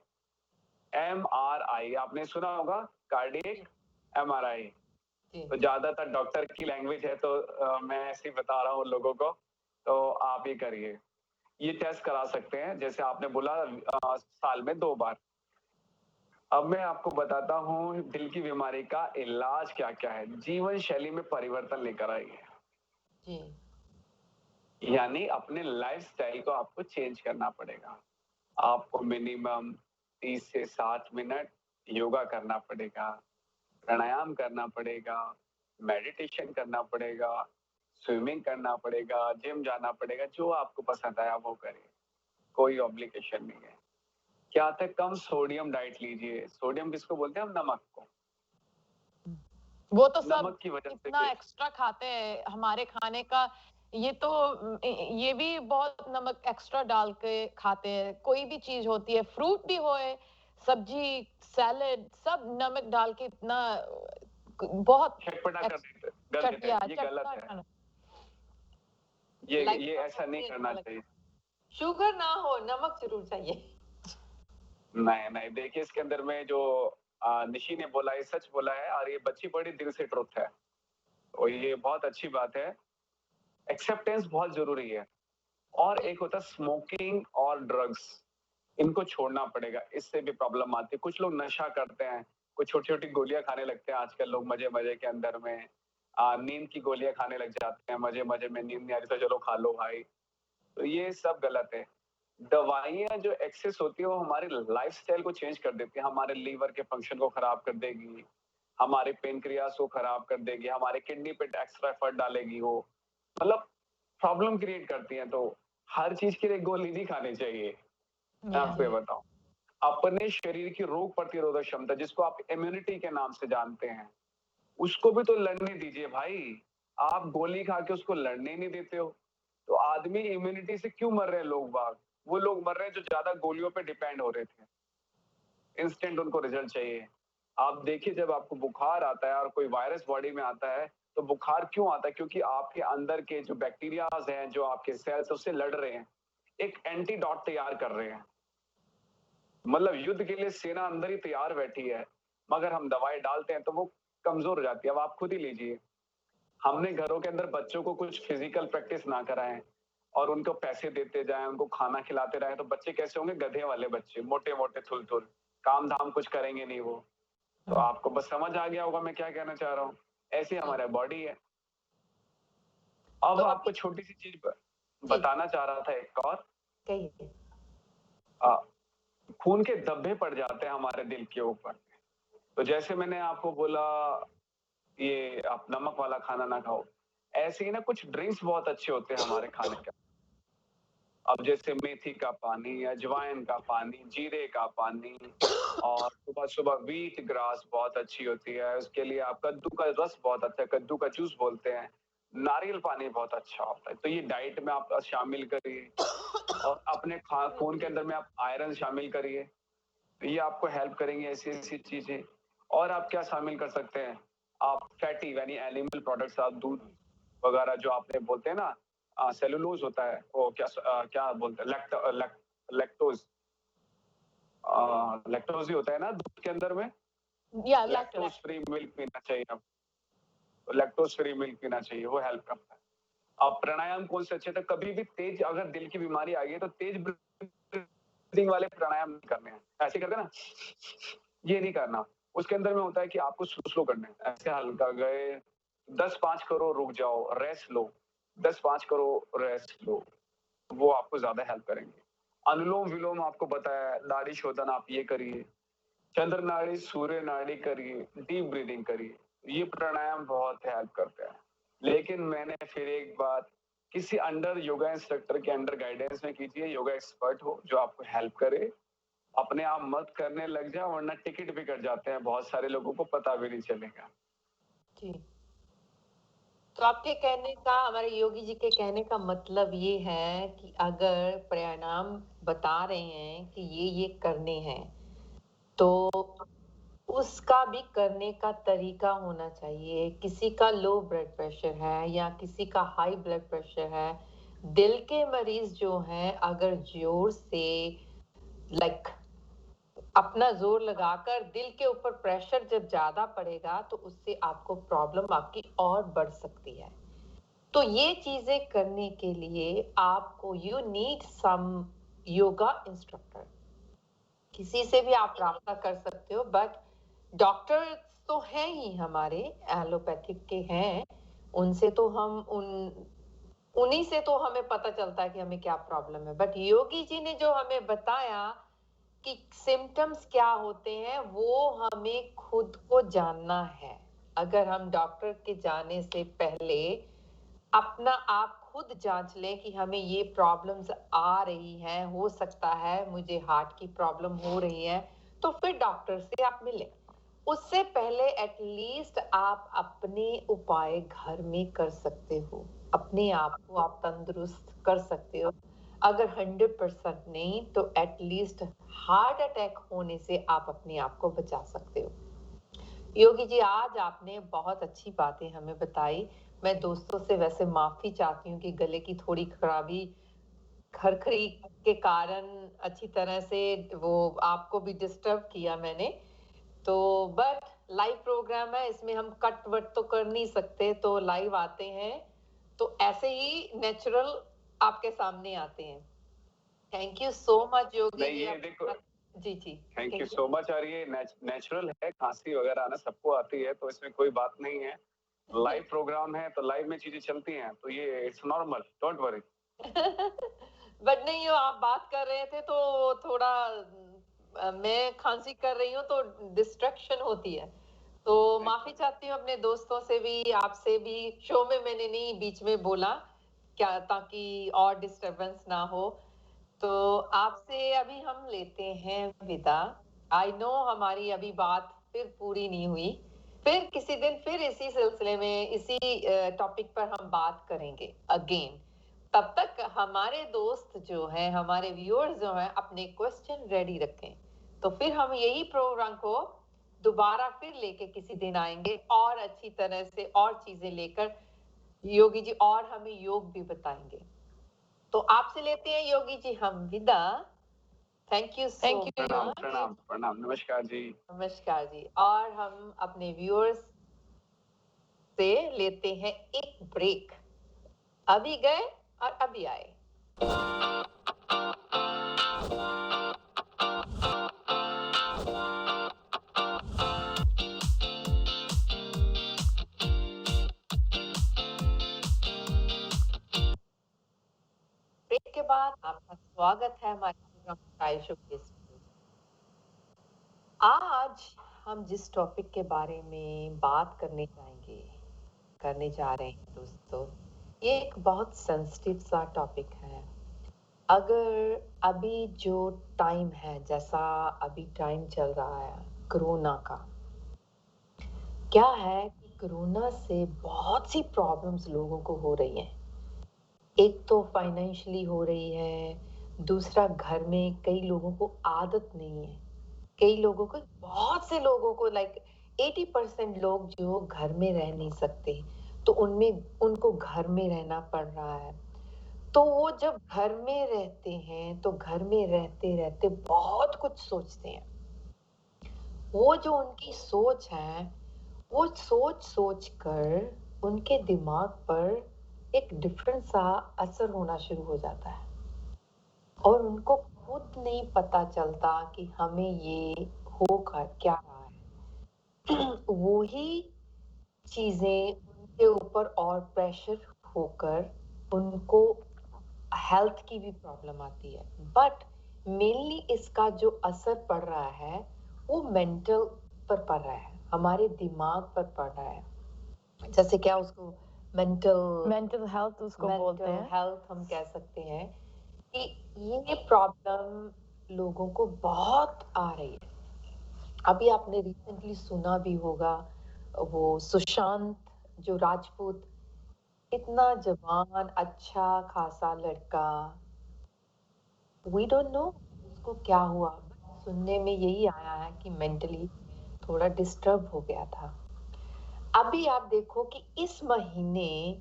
MRI आपने सुना होगा, कार्डिक MRI। जी तो ज्यादातर डॉक्टर की लैंग्वेज है, तो मैं ऐसे ही बता रहा हूँ लोगों को, तो आप ही करिए। ये टेस्ट करा सकते हैं, जैसे आपने बोला साल में 2 बार। अब मैं आपको बताता हूँ दिल की बीमारी का इलाज क्या क्या है। जीवन शैली में परिवर्तन लेकर आइए, जी यानी अपने लाइफस्टाइल को आपको चेंज करना पड़ेगा। आपको मिनिमम 30 से 60 मिनट योगा करना पड़ेगा, प्राणायाम करना पड़ेगा, मेडिटेशन करना पड़ेगा, स्विमिंग करना पड़ेगा, जिम जाना पड़ेगा। जो आपको पसंद आया वो करिए, कोई ऑब्लिगेशन नहीं है। क्या आता है, कम सोडियम डाइट लीजिए। सोडियम किसको बोलते हैं हम, नमक को। वो तो सब नमक की वजह से इतना एक्स्ट्रा खाते हैं हमारे खाने का। ये तो ये भी बहुत नमक एक्स्ट्रा डाल के खाते हैं। कोई भी चीज होती है, फ्रूट भी होए, सब्जी, सैलेड, सब नमक डाल के इतना बहुत चटपटा कर देते कर देते चटिया हैं, ये गलत चटपटा है। खाना। लाइफ ये का ऐसा नहीं सबसे करना अच्छा चाहिए। लगता शुगर ना हो, नमक जरूर चाहिए। नहीं नहीं, देखिए इसके अंदर में जो निशी ने बोला, ये सच बोला है, और ये बच्ची बड़ी दिल से ट्रुथ है, और ये बहुत अच्छी बात है। एक्सेप्टेंस बहुत जरूरी है। और एक होता है स्मोकिंग और ड्रग्स, इनको छोड़ना पड़ेगा, इससे भी प्रॉब्लम आती है। कुछ लोग नशा करते हैं, कुछ छोटी छोटी गोलियां खाने लगते हैं आजकल लोग, मजे मजे के अंदर में नींद की गोलियां खाने लग जाते हैं, मजे मजे में नींद नहीं आ रही तो चलो खा लो भाई। तो ये सब गलत है। दवाइयां जो एक्सेस होती है वो हमारी लाइफस्टाइल को चेंज कर देती है, हमारे लीवर के फंक्शन को खराब कर देगी, हमारे पेनक्रियास को खराब कर देगी, हमारे किडनी पे एक्स्ट्रा एफर्ट डालेगी वो, मतलब प्रॉब्लम क्रिएट करती है। तो हर चीज के लिए गोली नहीं खानी चाहिए। मैं आपको ये बताऊं, अपने शरीर की रोग प्रतिरोधक क्षमता, जिसको आप इम्यूनिटी के नाम से जानते हैं, उसको भी तो लड़ने दीजिए भाई। आप गोली खा के उसको लड़ने नहीं देते हो, तो आदमी इम्यूनिटी से क्यों मर रहे हैं लोग बाग। वो लोग मर रहे हैं जो ज्यादा गोलियों पे डिपेंड हो रहे थे, इंस्टेंट उनको रिजल्ट चाहिए। आप देखिए, जब आपको बुखार आता है और कोई वायरस बॉडी में आता है, तो बुखार क्यों आता है, क्योंकि आपके अंदर के जो बैक्टीरियाज हैं, जो आपके सेल्स उससे लड़ रहे हैं, एक एंटीडॉट तैयार कर रहे हैं। मतलब युद्ध के लिए सेना अंदर ही तैयार बैठी है, मगर हम दवाई डालते हैं तो वो कमजोर हो जाती है। अब आप खुद ही लीजिए, हमने घरों के अंदर बच्चों को कुछ फिजिकल प्रैक्टिस ना कराएं और उनको पैसे देते जाएं, उनको खाना खिलाते रहें, तो बच्चे कैसे होंगे, गधे वाले बच्चे, मोटे मोटे थुल थुल, काम धाम कुछ करेंगे नहीं वो। तो आपको बस समझ आ गया होगा मैं क्या कहना चाह रहा हूँ। ऐसी हमारा बॉडी है। अब तो आपको अभी छोटी सी चीज जी बताना चाह रहा था एक और। कहिए। आ, खून के धब्बे पड़ जाते हैं हमारे दिल के ऊपर। तो जैसे मैंने आपको बोला, ये आप नमक वाला खाना ना खाओ, ऐसे ही ना कुछ ड्रिंक्स बहुत अच्छे होते हैं हमारे खाने के। अब जैसे मेथी का पानी, अजवाइन का पानी, जीरे का पानी, और सुबह सुबह व्हीट ग्रास बहुत अच्छी होती है। उसके लिए आप कद्दू का रस बहुत अच्छा है, कद्दू का जूस बोलते हैं। नारियल पानी बहुत अच्छा होता है। तो ये डाइट में आप शामिल करिए, और अपने खून के अंदर में आप आयरन शामिल करिए। तो ये आपको हेल्प करेंगे ऐसी ऐसी चीजें। और आप क्या शामिल कर सकते हैं, आप फैटी यानी एनिमल प्रोडक्ट्स, आप दूध वगैरह जो आपने बोलते हैं ना, सेलुलोज होता है वो, क्या बोलते हैं, लैक्टोज, लैक्टोज ही होता है ना दूध के अंदर में। या लैक्टोज फ्री मिल्क पीना चाहिए आपको, लैक्टोज फ्री मिल्क पीना चाहिए, वो हेल्प करता है। अब प्राणायाम कौन से अच्छे थे, कभी भी तेज अगर दिल की बीमारी आ गई तो तेज ब्रीथिंग वाले प्राणायाम नहीं करने हैं। ऐसे करते ना, ये नहीं करना। उसके अंदर में होता है कि आपको स्लो करना है, ऐसे हल्का गए 10-5 करो, रुक जाओ, रेस्ट लो, 10-5 करो, रेस्ट लो, वो आपको ज्यादा हेल्प करेंगे। अनुलोम विलोम आपको बताया, नाड़ी शोधन आप ये करिए, चंद्र नाड़ी, सूर्य नाड़ी करिए, डीप ब्रीदिंग करिए, ये प्राणायाम बहुत हेल्प करते हैं। लेकिन मैंने फिर एक बात, किसी अंडर योगा इंस्ट्रक्टर के अंडर गाइडेंस में कीजिए, योगा एक्सपर्ट हो जो आपको हेल्प करे, अपने आप मत करने लग जाओ, वरना टिकट भी कट जाते हैं, बहुत सारे लोगों को पता भी नहीं चलेगा। जी, तो आपके कहने का, हमारे योगी जी के कहने का मतलब ये है कि अगर प्राणायाम बता रहे हैं कि ये करने हैं, तो उसका भी करने का तरीका होना चाहिए। किसी का लो ब्लड प्रेशर है या किसी का हाई ब्लड प्रेशर है, दिल के मरीज जो हैं, अगर जोर से लाइक अपना जोर लगाकर दिल के ऊपर प्रेशर जब ज्यादा पड़ेगा, तो उससे आपको प्रॉब्लम आपकी और बढ़ सकती है। तो ये चीजें करने के लिए आपको you need some yoga instructor, किसी से भी आप राब्ता कर सकते हो, बट डॉक्टर तो हैं ही, हमारे एलोपैथिक के हैं, उनसे तो हम उन्हीं से तो हमें पता चलता है कि हमें क्या प्रॉब्लम है। बट योगी जी ने जो हमें बताया कि सिम्टम्स क्या होते हैं, वो हमें खुद को जानना है। अगर हम डॉक्टर के जाने से पहले अपना आप खुद जांच लें कि हमें ये प्रॉब्लम्स आ रही हैं, हो सकता है मुझे हार्ट की प्रॉब्लम हो रही है, तो फिर डॉक्टर से आप मिलें। उससे पहले एटलीस्ट आप अपने उपाय घर में कर सकते हो, अपने आप को आप तंदुरुस्त कर सकते हो। अगर 100% नहीं तो एटलीस्ट हार्ट अटैक होने से आप अपने आप को बचा सकते हो। योगी जी, आज आपने बहुत अच्छी बातें हमें बताई। मैं दोस्तों से वैसे माफी चाहती हूँ कि गले की थोड़ी खराबी, खरखरी के कारण अच्छी तरह से वो आपको भी डिस्टर्ब किया मैंने, तो बट लाइव प्रोग्राम है, इसमें हम कट वट तो कर नहीं सकते, तो लाइव आते हैं तो ऐसे ही नेचुरल आपके सामने आते हैं। थैंक यू सो मच योगी नहीं जी। ये देखो, जी जी, थैंक यू कहिए। So much. और ये नेचुरल है, खांसी वगैरह आना सबको आती है, तो इसमें कोई बात नहीं है। लाइव प्रोग्राम है तो लाइव में चीजें चलती हैं, तो ये it's normal, don't worry. But नहीं, हो आप बात कर रहे थे तो थोड़ा मैं खांसी कर रही हूँ तो डिस्ट्रैक्शन होती है, तो माफी चाहती हूँ अपने दोस्तों से भी, आपसे भी। शो में मैंने नहीं बीच में बोला क्या, ताकि और डिस्टरबेंस ना हो। तो आपसे अभी हम लेते हैं विदा। आई नो हमारी अभी बात फिर पूरी नहीं हुई, फिर किसी दिन फिर इसी सिलसिले में, इसी टॉपिक पर हम बात करेंगे अगेन। तब तक हमारे दोस्त जो हैं, हमारे व्यूअर्स जो हैं, अपने क्वेश्चन रेडी रखें, तो फिर हम यही प्रोग्राम को दोबारा फिर लेके किसी दिन आएंगे, और अच्छी तरह से और चीजें लेकर। योगी जी और हमें योग भी बताएंगे। तो आपसे लेते हैं योगी जी हम विदा। Thank you so thank you प्रणाम योगी। प्रणाम प्रणाम, नमस्कार जी। नमस्कार जी। और हम अपने व्यूअर्स से लेते हैं एक ब्रेक। अभी गए और अभी आए। ब्रेक के बाद आपका स्वागत है हमारे प्रोग्राम स्टाइल शोकेस में। आज हम जिस टॉपिक के बारे में बात करने जा रहे हैं दोस्तों, ये एक बहुत सेंसिटिव सा टॉपिक है। अगर अभी जो टाइम है, जैसा अभी टाइम चल रहा है कोरोना का, क्या है कि कोरोना से बहुत सी प्रॉब्लम्स लोगों को हो रही हैं। एक तो फाइनेंशियली हो रही है, दूसरा घर में कई लोगों को आदत नहीं है, कई लोगों को, बहुत से लोगों को लाइक 80% लोग जो घर में रह नहीं सकते, तो उनमें उनको घर में रहना पड़ रहा है। तो वो जब घर में रहते हैं तो घर में रहते रहते बहुत कुछ सोचते हैं। वो जो उनकी सोच है, वो सोच सोच कर उनके दिमाग पर एक डिफरेंट सा असर होना शुरू हो जाता है, और उनको खुद नहीं पता चलता कि हमें ये हो क्या रहा है। वही चीजें उनके ऊपर और प्रेशर होकर उनको हेल्थ की भी प्रॉब्लम आती है। बट मेनली इसका जो असर पड़ रहा है वो मेंटल पर पड़ रहा है, हमारे दिमाग पर पड़ रहा है। जैसे क्या उसको मेंटल हेल्थ उसको बोलते मेंटल हैं। हेल्थ हम कह सकते हैं कि ये प्रॉब्लम लोगों को बहुत आ रही है। अभी आपने रिसेंटली सुना भी होगा, वो सुशांत जो राजपूत, इतना जवान अच्छा खासा लड़का, वी डोंट नो उसको क्या हुआ, बट सुनने में यही आया है कि मेंटली थोड़ा डिस्टर्ब हो गया था। अभी आप देखो कि इस महीने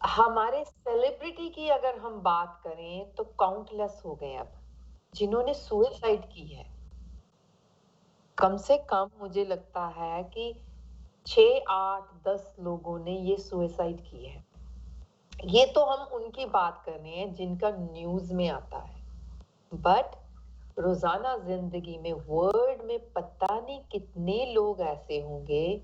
हमारे सेलिब्रिटी की अगर हम बात करें तो काउंटलेस हो गए अब जिन्होंने सुसाइड की है। कम से कम मुझे लगता है कि 6, 8, 10 लोगों ने ये सुसाइड की है। ये तो हम उनकी बात कर रहे हैं जिनका न्यूज में आता है, बट रोजाना जिंदगी में वर्ल्ड में पता नहीं कितने लोग ऐसे होंगे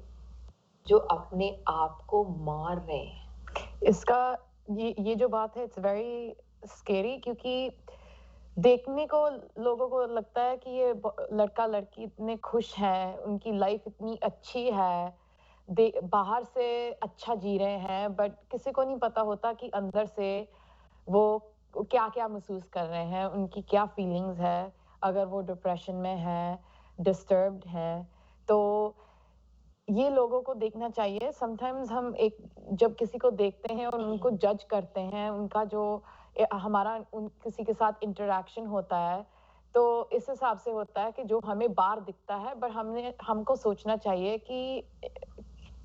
जो अपने आप को मार रहे हैं। इसका ये जो बात है, इट्स वेरी स्केरी, क्योंकि देखने को लोगों को लगता है कि ये लड़का लड़की इतने खुश हैं, उनकी लाइफ इतनी अच्छी है, बाहर से अच्छा जी रहे हैं, बट किसी को नहीं पता होता कि अंदर से वो क्या क्या महसूस कर रहे हैं, उनकी क्या फीलिंग्स है, अगर वो डिप्रेशन में है, डिस्टर्ब्ड हैं। तो ये लोगों को देखना चाहिए। समटाइम्स हम एक जब किसी को देखते हैं और उनको जज करते हैं, उनका जो हमारा किसी के साथ इंटरेक्शन होता है, तो इस हिसाब से होता है कि जो हमें बाहर दिखता है, पर हमको सोचना चाहिए कि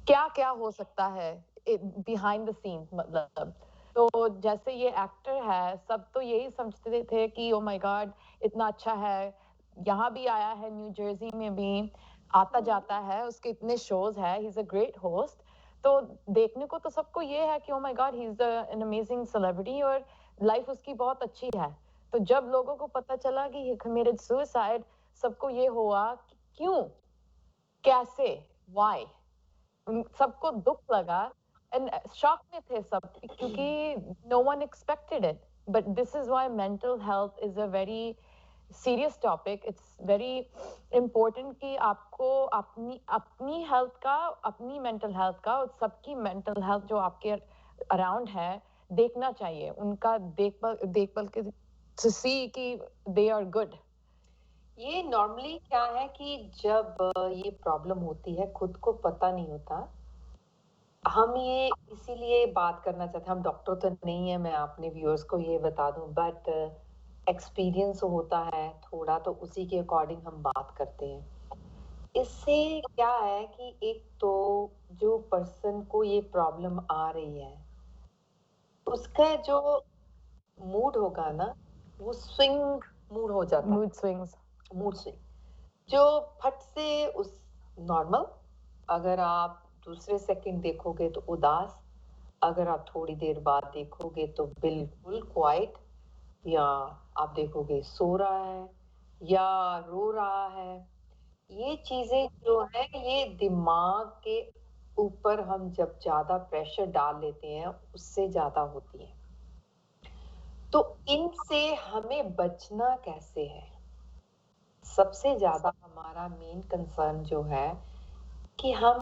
क्या क्या हो सकता है बिहाइंड द सीन्स। मतलब तो जैसे ये एक्टर है, सब तो यही समझते थे कि ओ माय गॉड इतना अच्छा है, यहाँ भी आया है, न्यू जर्सी में भी आता जाता है, उसके इतने शोज है, he is a great host. तो देखने को तो सबको ये है कि oh my God he is an amazing celebrity और लाइफ उसकी बहुत अच्छी है। तो जब लोगों को पता चला कि ही कमिटेड सुसाइड, सबको ये हुआ कि क्यों, कैसे, व्हाई, सबको दुख लगा एंड शॉक में थे सब, क्योंकि no one expected it. But this is why mental health is a very serious topic. It's very important कि आपको अपनी अपनी हेल्थ का, अपनी मेंटल हेल्थ का और सबकी मेंटल हेल्थ जो आपके अराउंड है देखना चाहिए, उनका देखभाल के टू सी कि दे आर गुड। ये नॉर्मली क्या है कि जब ये प्रॉब्लम होती है खुद को पता नहीं होता। हम ये इसीलिए बात करना चाहते हैं, हम डॉक्टर तो नहीं है, मैं अपने व्यूअर्स को ये बता दूं, बट एक्सपीरियंस होता है थोड़ा तो उसी के अकॉर्डिंग हम बात करते हैं। इससे क्या है कि एक तो जो पर्सन को ये प्रॉब्लम आ रही है उसका जो मूड होगा ना, वो स्विंग मूड हो जाता है, मूड स्विंग्स। मूड स्विंग जो फट से उस नॉर्मल, अगर आप दूसरे सेकंड देखोगे तो उदास, अगर आप थोड़ी देर बाद देखोगे तो बिल्कुल क्वाइट, या आप देखोगे सो रहा है या रो रहा है। ये चीजें जो है ये दिमाग के ऊपर हम जब ज्यादा प्रेशर डाल लेते हैं उससे ज्यादा होती है। तो इनसे हमें बचना कैसे है? सबसे ज्यादा हमारा मेन कंसर्न जो है कि हम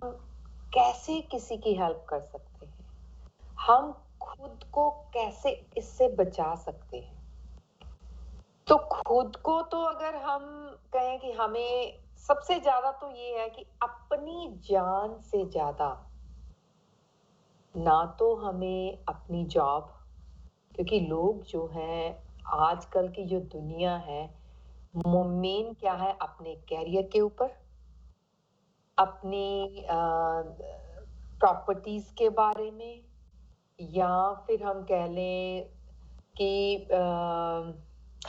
कैसे किसी की हेल्प कर सकते हैं, हम खुद को कैसे इससे बचा सकते हैं। तो खुद को तो अगर हम कहें कि हमें सबसे ज्यादा तो ये है कि अपनी जान से ज्यादा ना तो हमें अपनी जॉब, क्योंकि लोग जो हैं आजकल की जो दुनिया है मेन क्या है, अपने कैरियर के ऊपर, अपनी प्रॉपर्टीज के बारे में, या फिर हम कह लें कि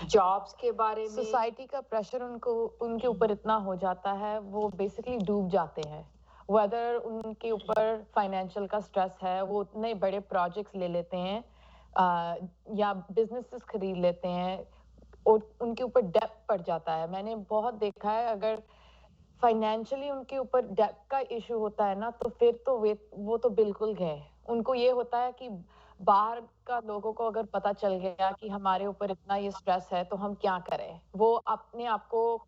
जॉब्स के बारे में। सोसाइटी का प्रेशर उनको उनके ऊपर इतना हो जाता है, वो बेसिकली डूब जाते हैं। वेदर उनके ऊपर फाइनेंशियल का स्ट्रेस है, वो उतने बड़े प्रोजेक्ट्स ले लेते हैं, या बिजनेसेस खरीद लेते हैं और उनके ऊपर डेप्थ पड़ जाता है। मैंने बहुत देखा है, अगर फाइनेंशियली उनके ऊपर डेट का इशू होता है ना, तो फिर तो वो तो बिल्कुल गए। उनको ये होता है कि बाहर का लोगों को अगर पता चल गया कि हमारे ऊपर इतना ये स्ट्रेस है, तो हम क्या करें? वो अपने आप को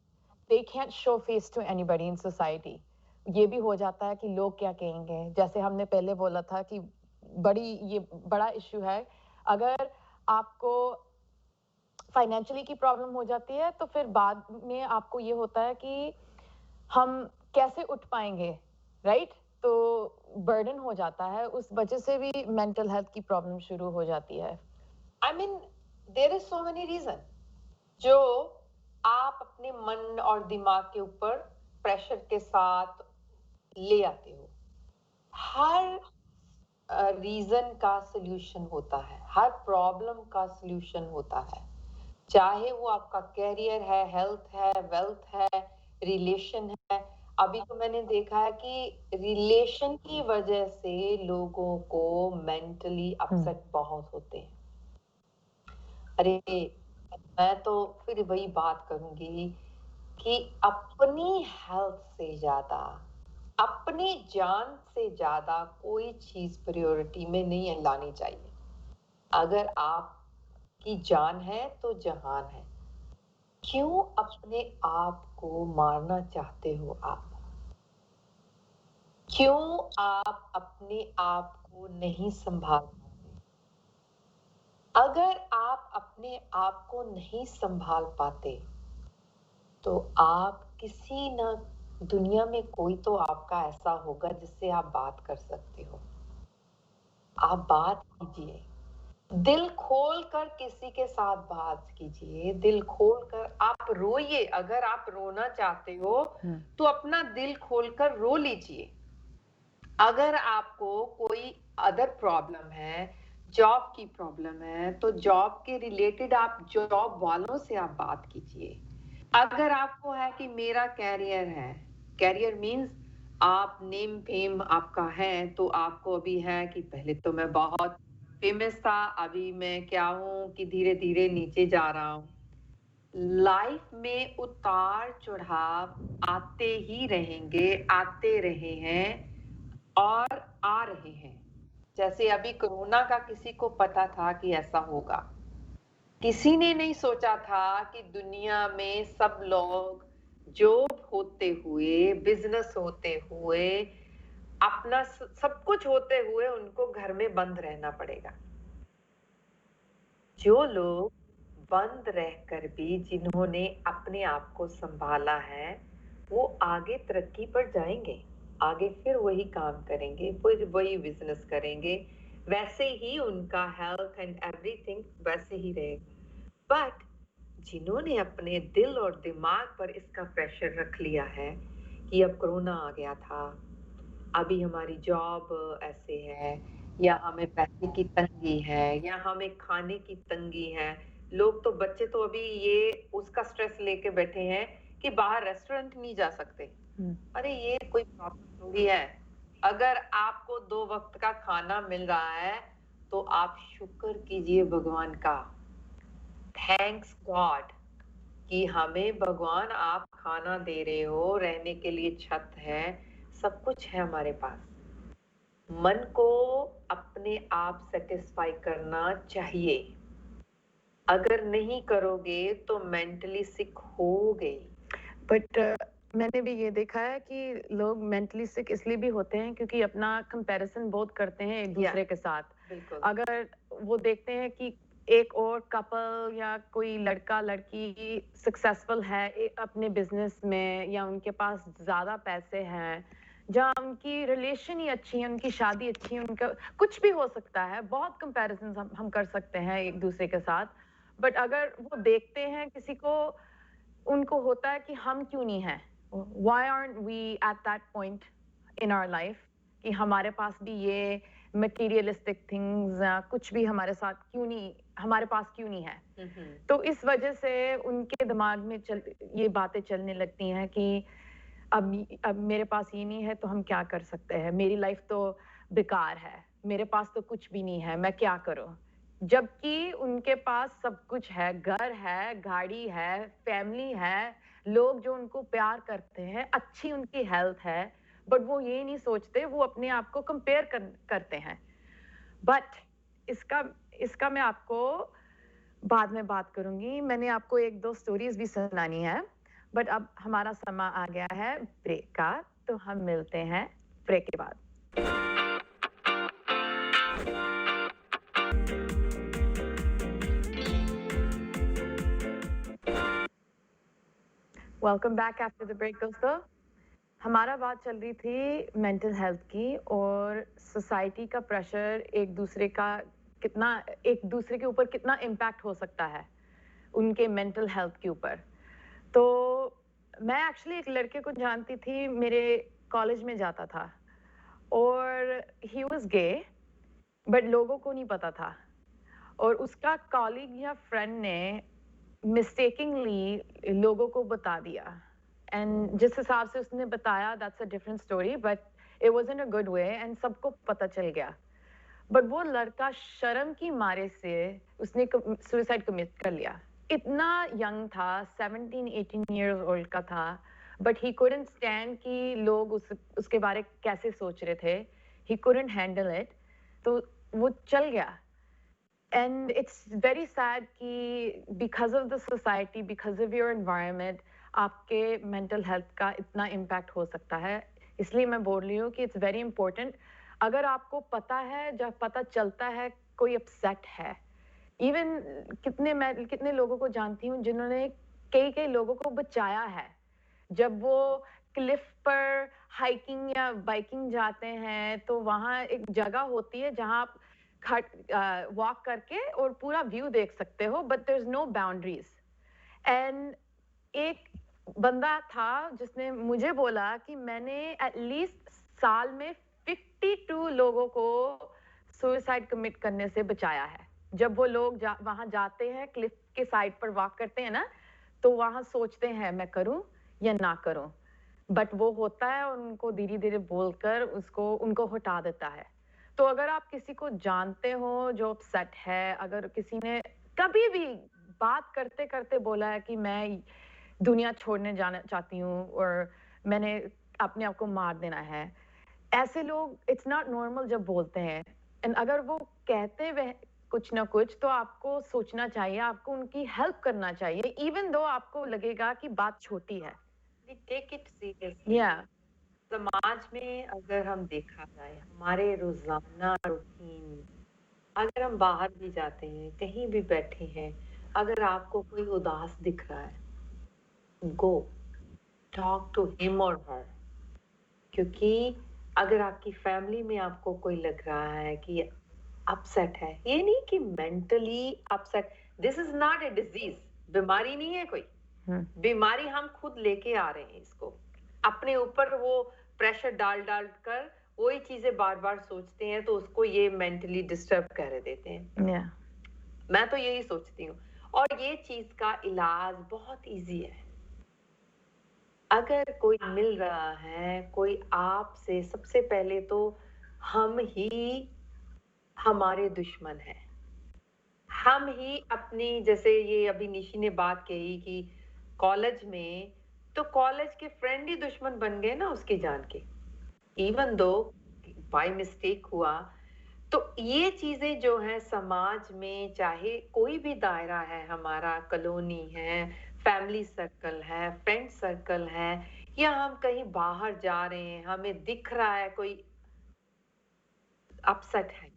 they can't show face to anybody in society. ये भी हो जाता है कि लोग क्या कहेंगे? जैसे हमने पहले बोला था कि ये बड़ा इश्यू है। अगर आपको फाइनेंशियली की प्रॉब्लम हो जाती है, तो फिर बाद में आपको ये होता है कि हम कैसे उठ पाएँगे, राइट? तो बर्डन हो जाता है, उस वजह से भी मेंटल हेल्थ की प्रॉब्लम शुरू हो जाती है। I mean, there is so many reason जो आप अपने मन और दिमाग के ऊपर प्रेशर के साथ ले आते हो। हर रीजन का सॉल्यूशन होता है, हर प्रॉब्लम का सॉल्यूशन होता है, चाहे वो आपका कैरियर है, हेल्थ है, वेल्थ है, रिलेशन है। अभी तो मैंने देखा है कि रिलेशन की वजह से लोगों को मेंटली अपसेट बहुत होते हैं। अरे मैं तो फिर वही बात करूंगी कि अपनी हेल्थ से ज्यादा, अपनी जान से ज्यादा कोई चीज प्रायोरिटी में नहीं लानी चाहिए। अगर आपकी जान है तो जहान है। क्यों अपने आप को मारना चाहते हो आप? क्यों आप अपने आप को नहीं संभाल पाते? अगर आप अपने आप को नहीं संभाल पाते तो आप किसी ना, दुनिया में कोई तो आपका ऐसा होगा जिससे आप बात कर सकते हो। आप बात कीजिए, दिल खोल कर किसी के साथ बात कीजिए, दिल खोल कर आप रोइए। अगर आप रोना चाहते हो तो अपना दिल खोल कर रो लीजिए। अगर आपको कोई अदर प्रॉब्लम है, जॉब की प्रॉब्लम है, तो जॉब के रिलेटेड आप जॉब वालों से आप बात कीजिए। अगर आपको है कि मेरा कैरियर है, कैरियर मीन्स आप नेम फेम आपका है, तो आपको अभी है कि पहले तो मैं बहुत फेमस था, अभी मैं क्या हूं कि धीरे धीरे नीचे जा रहा हूं। लाइफ में उतार चढ़ाव आते ही रहेंगे, आते रहे हैं और आ रहे हैं। जैसे अभी कोरोना का किसी को पता था कि ऐसा होगा? किसी ने नहीं सोचा था कि दुनिया में सब लोग जॉब होते हुए, बिजनेस होते हुए, अपना सब कुछ होते हुए उनको घर में बंद रहना पड़ेगा। जो लोग बंद रहकर भी जिन्होंने अपने आप को संभाला है, वो आगे तरक्की पर जाएंगे, आगे फिर वही काम करेंगे, फिर वही बिजनेस करेंगे, वैसे ही उनका हेल्थ एंड एवरीथिंग वैसे ही रहेगा। बट जिन्होंने अपने दिल और दिमाग पर इसका प्रेशर रख लिया है कि अब कोरोना आ गया था, अभी हमारी जॉब ऐसे है, या हमें पैसे की तंगी है, या हमें खाने की तंगी है। लोग तो, बच्चे तो अभी ये उसका स्ट्रेस लेके बैठे हैं कि बाहर रेस्टोरेंट नहीं जा सकते। अरे ये कोई प्रॉब्लम थोड़ी है। अगर आपको 2 वक्त का खाना मिल रहा है तो आप शुक्र कीजिए भगवान का। थैंक्स गॉड कि हमें भगवान आप खाना दे रहे हो, रहने के लिए छत है, सब कुछ है हमारे पास। मन को अपने आप सेटिस्फाई करना चाहिए। अगर नहीं करोगे तो मेंटली सिक होगे। बट मैंने भी ये देखा है कि लोग मेंटली सिक इसलिए भी होते हैं क्योंकि अपना कंपैरिजन बहुत करते हैं एक दूसरे के साथ। बिल्कुल। अगर वो देखते हैं कि एक और कपल या कोई लड़का लड़की सक्सेसफुल है अपने बिजनेस में, या उनके पास ज्यादा पैसे हैं, जहाँ उनकी रिलेशन ही अच्छी है, उनकी शादी अच्छी है, उनका कुछ भी हो सकता है, बहुत कंपैरिजन हम कर सकते हैं एक दूसरे के साथ। बट अगर वो देखते हैं किसी को, उनको होता है कि हम क्यों नहीं हैं, why aren't we at that point in our life कि हमारे पास भी ये materialistic things कुछ भी हमारे साथ क्यों नहीं, हमारे पास क्यों नहीं है। तो इस वजह से उनके दिमाग में ये बातें चलने लगती हैं कि अब मेरे पास ये नहीं है तो हम क्या कर सकते हैं, मेरी लाइफ तो बेकार है, मेरे पास तो कुछ भी नहीं है, मैं क्या करूं। जबकि उनके पास सब कुछ है, घर है, गाड़ी है, फैमिली है, लोग जो उनको प्यार करते हैं, अच्छी उनकी हेल्थ है, बट वो ये नहीं सोचते, वो अपने आप को कंपेयर करते हैं। बट इसका इसका मैं आपको बाद में बात करूंगी। मैंने आपको एक दो स्टोरीज भी सुनानी है, बट अब हमारा समय आ गया है ब्रेक का, तो हम मिलते हैं ब्रेक के बाद। Welcome back after the break दोस्तों। हमारा बात चल रही थी मेंटल हेल्थ की और सोसाइटी का प्रेशर एक दूसरे के ऊपर कितना इम्पैक्ट हो सकता है उनके मेंटल हेल्थ के ऊपर। तो मैं एक्चुअली एक लड़के को जानती थी, मेरे कॉलेज में जाता था और ही वाज गे, बट लोगों को नहीं पता था। और उसका कॉलीग या फ्रेंड ने मिस्टेकिंगली लोगों को बता दिया, एंड जिस हिसाब से उसने बताया that's a different story, but it was in a good way and सबको पता चल गया। बट वो लड़का शर्म की मारे से उसने सुसाइड कमिट कर लिया। इतना यंग था, 17-18 इयर्स ओल्ड का था, बट ही कुडंट स्टैंड कि लोग उसके बारे कैसे सोच रहे थे। ही कुडंट हैंडल इट, तो वो चल गया। And it's very sad कि because of the society, because of your environment, आपके mental health का इतना impact हो सकता है। इसलिए मैं बोल रही हूँ कि it's very important। अगर आपको पता है, जब पता चलता है कोई upset है, even कितने लोगों को जानती हूँ जिन्होंने कई लोगों को बचाया है। जब वो क्लिफ पर हाइकिंग या बाइकिंग जाते हैं, तो वहाँ एक जगह होती है जहाँ आप वॉक करके और पूरा व्यू देख सकते हो, but there is no boundaries. And एक बंदा था जिसने मुझे बोला कि मैंने एटलीस्ट साल में 52 लोगों को सुसाइड कमिट करने से बचाया है। जब वो लोग वहां जाते हैं, क्लिफ के साइड पर वॉक करते हैं ना, तो वहां सोचते हैं मैं करूं या ना करूं, बट वो होता है और उनको धीरे धीरे बोलकर उनको हटा देता है। तो अगर आप किसी को जानते हो जो अपसेट है, अगर किसी ने कभी भी बात करते करते बोला है कि मैं दुनिया छोड़ने जाना चाहती हूँ और मैंने अपने आप को मार देना है, ऐसे लोग इट्स नॉट नॉर्मल जब बोलते हैं। एंड अगर वो कहते हुए कुछ ना कुछ, तो आपको सोचना चाहिए, आपको उनकी हेल्प करना चाहिए, इवन दो आपको लगेगा कि बात छोटी है। Take it seriously. समाज में अगर हम देखा जाए, हमारे रोजाना रूटीन, अगर हम बाहर भी जाते हैं, कहीं भी बैठे हैं, अगर आपको कोई उदास दिख रहा है, गो टॉक टू हिम और हर। क्योंकि अगर आपकी फैमिली में आपको कोई लग रहा है कि अपसेट है, ये नहीं कि mentally upset, this is not a disease, बीमारी नहीं है कोई। बीमारी हम खुद लेके आ रहे हैं इसको अपने ऊपर, वो प्रेशर डाल कर वही चीजें बार बार सोचते हैं, तो उसको ये मेंटली डिस्टर्ब कर देते हैं। मैं तो यही सोचती हूँ। और ये चीज का इलाज बहुत इजी है। अगर कोई मिल रहा है, कोई आपसे, सबसे पहले तो हम ही हमारे दुश्मन हैं। हम ही अपनी, जैसे ये अभी निशी ने बात कही कि कॉलेज में, तो कॉलेज के फ्रेंड ही दुश्मन बन गए ना उसकी जान के, इवन दो बाय मिस्टेक हुआ। तो ये चीजें जो है समाज में, चाहे कोई भी दायरा है, हमारा कॉलोनी है, फैमिली सर्कल है, फ्रेंड सर्कल है, या हम कहीं बाहर जा रहे हैं, हमें दिख रहा है कोई अपसेट है,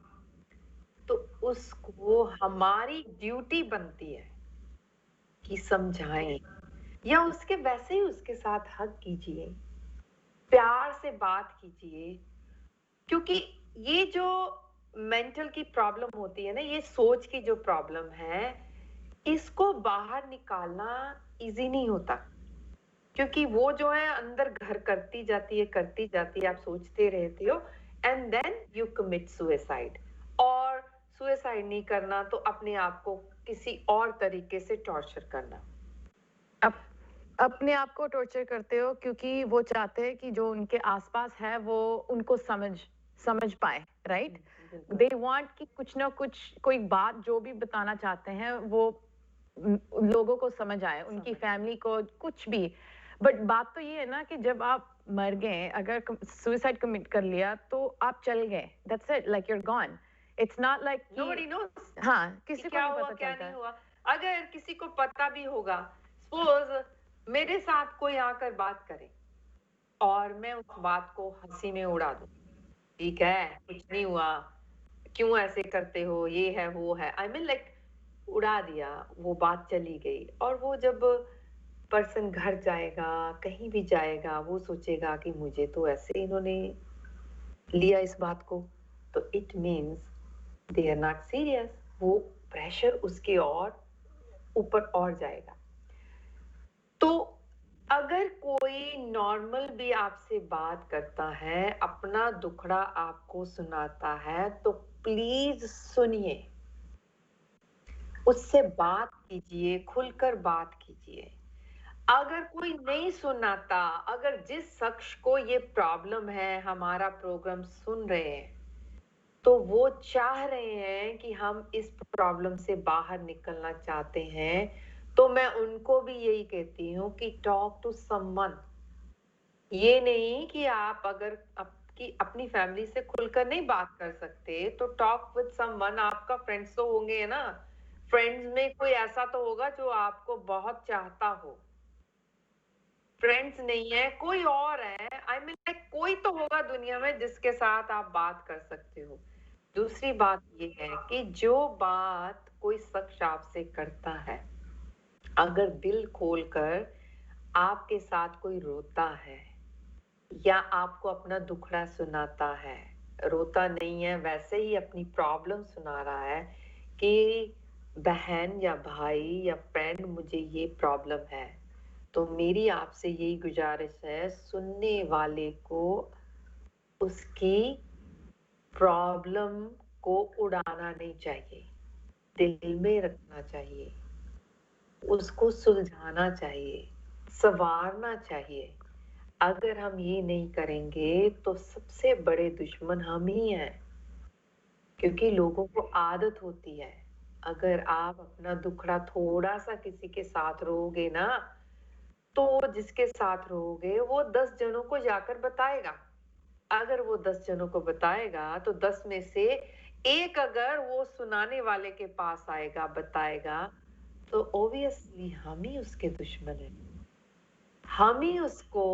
तो उसको हमारी ड्यूटी बनती है कि समझाएं, या उसके वैसे ही उसके साथ हग कीजिए, प्यार से बात कीजिए। क्योंकि ये जो मेंटल की प्रॉब्लम होती है ना, ये सोच की जो प्रॉब्लम है, इसको बाहर निकालना इजी नहीं होता। क्योंकि वो जो है अंदर घर करती जाती है, आप सोचते रहते हो, and then you commit suicide. और सुसाइड नहीं करना तो अपने आप को किसी और तरीके से टॉर्चर करना। अपने आप को टॉर्चर करते हो क्योंकि वो चाहते हैं कि जो उनके आसपास है वो उनको समझ पाए, राइट? दे वांट कि कुछ ना कुछ, कोई बात जो भी बताना चाहते हैं वो लोगों को समझ आए, उनकी फैमिली को, कुछ भी। बट बात तो ये है ना कि जब आप मर गए, अगर सुसाइड कमिट कर लिया तो आप चल गए, that's it, like you are gone. It's not like nobody knows हाँ, किसी को क्या नहीं हुआ पता क्या चलता नहीं है। हुआ। अगर किसी को पता भी होगा, सपोज मेरे साथ कोई आकर बात करे और मैं उस बात को हंसी में उड़ा दूं, ठीक है कुछ नहीं हुआ, क्यों ऐसे करते हो, ये है वो है, आई मीन लाइक उड़ा दिया, वो बात चली गई। और वो जब पर्सन घर जाएगा, कहीं भी जाएगा, वो सोचेगा कि मुझे तो ऐसे इन्होंने लिया इस बात को, तो it means they are not serious. वो प्रेशर उसके और ऊपर और जाएगा। तो अगर कोई नॉर्मल भी आपसे बात करता है, अपना दुखड़ा आपको सुनाता है, तो प्लीज सुनिए, उससे बात कीजिए, खुलकर बात कीजिए। अगर कोई नहीं सुनाता, अगर जिस शख्स को ये प्रॉब्लम है हमारा प्रोग्राम सुन रहे हैं, तो वो चाह रहे हैं कि हम इस प्रॉब्लम से बाहर निकलना चाहते हैं, तो मैं उनको भी यही कहती हूँ कि टॉक टू समवन। ये नहीं कि आप अगर अपनी फैमिली से खुलकर नहीं बात कर सकते तो टॉक विद समवन। आपका फ्रेंड्स तो होंगे ना, फ्रेंड्स में कोई ऐसा तो होगा जो आपको बहुत चाहता हो। फ्रेंड्स नहीं है, कोई और है, आई मीन लाइक कोई तो होगा दुनिया में जिसके साथ आप बात कर सकते हो। दूसरी बात ये है कि जो बात कोई शख्स आपसे करता है, अगर दिल खोलकर आपके साथ कोई रोता है या आपको अपना दुखड़ा सुनाता है, रोता नहीं है, वैसे ही अपनी प्रॉब्लम सुना रहा है कि बहन या भाई या फ्रेंड मुझे ये प्रॉब्लम है, तो मेरी आपसे यही गुजारिश है, सुनने वाले को उसकी प्रॉब्लम को उड़ाना नहीं चाहिए, दिल में रखना चाहिए, उसको सुलझाना चाहिए, संवारना चाहिए। अगर हम ये नहीं करेंगे तो सबसे बड़े दुश्मन हम ही हैं, क्योंकि लोगों को आदत होती है। अगर आप अपना दुखड़ा थोड़ा सा किसी के साथ रहोगे ना, तो जिसके साथ रहोगे वो 10 जनों को जाकर बताएगा। अगर वो 10 जनों को बताएगा तो 10 में से एक अगर वो सुनाने वाले के पास आएगा, बताएगा, तो ऑब्वियसली हम ही उसके दुश्मन हैं। हम ही उसको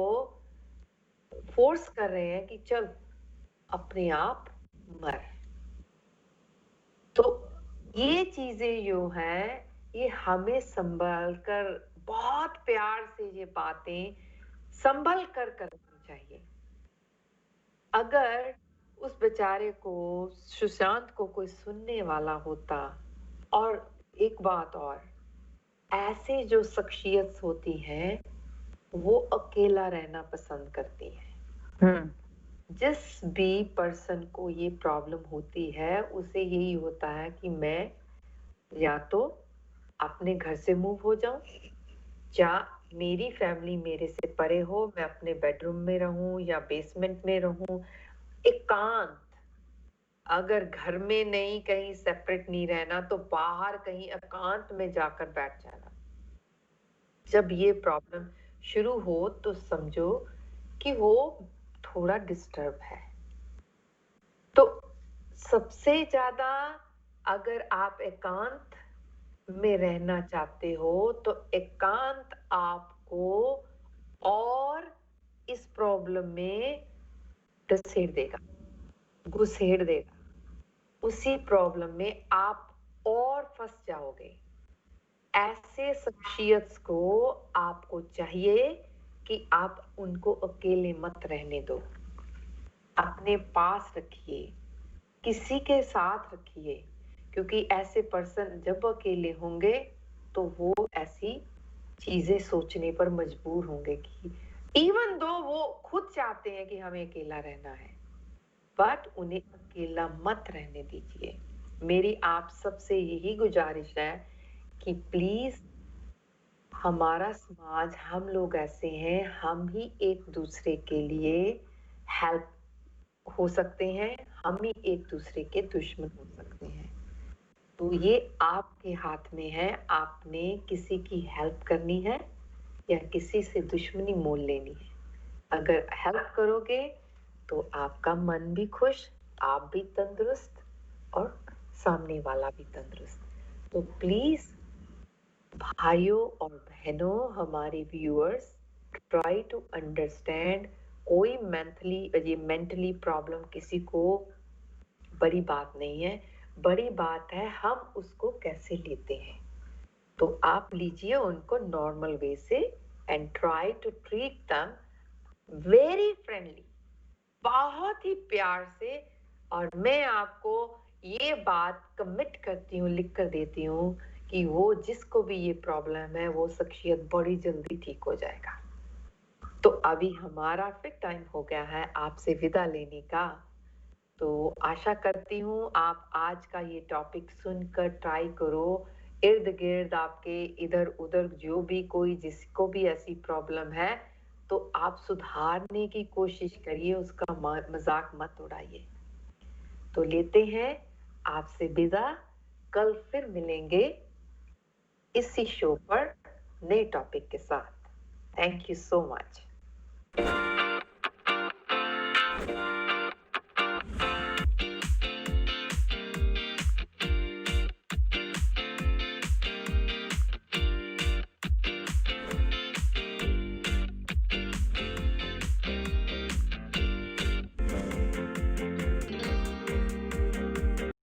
फोर्स कर रहे हैं कि चल अपने आप मर। तो ये चीजें जो है, ये हमें संभल कर, बहुत प्यार से ये बातें संभल कर करनी चाहिए। अगर उस बेचारे को, सुशांत को कोई सुनने वाला होता। और एक बात और, ऐसे जो शख्सियत होती है वो अकेला रहना पसंद करती है। जिस भी पर्सन को ये प्रॉब्लम होती है उसे यही होता है कि मैं या तो अपने घर से मूव हो जाऊं, या मेरी फैमिली मेरे से परे हो, मैं अपने बेडरूम में रहूं या बेसमेंट में रहूं, एकांत। अगर घर में नहीं, कहीं सेपरेट नहीं रहना, तो बाहर कहीं एकांत में जाकर बैठ जाना। जब ये प्रॉब्लम शुरू हो तो समझो कि वो थोड़ा डिस्टर्ब है। तो सबसे ज्यादा अगर आप एकांत में रहना चाहते हो तो एकांत आपको और इस प्रॉब्लम में घसीट देगा, घुसेड़ देगा। उसी प्रॉब्लम में आप और फंस जाओगे। ऐसे शख्सियत को आपको चाहिए कि आप उनको अकेले मत रहने दो, अपने पास रखिए, किसी के साथ रखिए, क्योंकि ऐसे पर्सन जब अकेले होंगे तो वो ऐसी चीजें सोचने पर मजबूर होंगे कि इवन दो वो खुद चाहते हैं कि हमें अकेला रहना है, बट उन्हें अकेला मत रहने दीजिए। मेरी आप सबसे यही गुजारिश है कि प्लीज, हमारा समाज, हम लोग ऐसे हैं, हम ही एक दूसरे के लिए हेल्प हो सकते हैं, हम ही एक दूसरे के दुश्मन हो सकते हैं। तो ये आपके हाथ में है, आपने किसी की हेल्प करनी है या किसी से दुश्मनी मोल लेनी है। अगर हेल्प करोगे तो आपका मन भी खुश, आप भी तंदुरुस्त और सामने वाला भी तंदुरुस्त। तो प्लीज भाइयों और बहनों, हमारे व्यूअर्स, ट्राई टू अंडरस्टैंड, कोई मेंटली प्रॉब्लम किसी को बड़ी बात नहीं है, बड़ी बात है हम उसको कैसे लेते हैं। तो आप लीजिए उनको नॉर्मल वे से and try to treat them very friendly, बहुत ही प्यार से। और मैं आपको ये बात कमिट करती हूँ, लिख कर देती हूँ कि वो जिसको भी ये प्रॉब्लम है वो शख्सियत बड़ी जल्दी ठीक हो जाएगा। तो अभी हमारा फिर टाइम हो गया है आपसे विदा लेने का। तो आशा करती हूँ आप आज का ये टॉपिक सुनकर ट्राई करो। इर्द गिर्द आपके इधर उधर जो भी कोई जिसको भी ऐसी प्रॉब्लम है तो आप सुधारने की कोशिश करिए, उसका मजाक मत उड़ाइए। तो लेते हैं आपसे विदा, कल फिर मिलेंगे इसी शो पर नए टॉपिक के साथ। Thank you so much.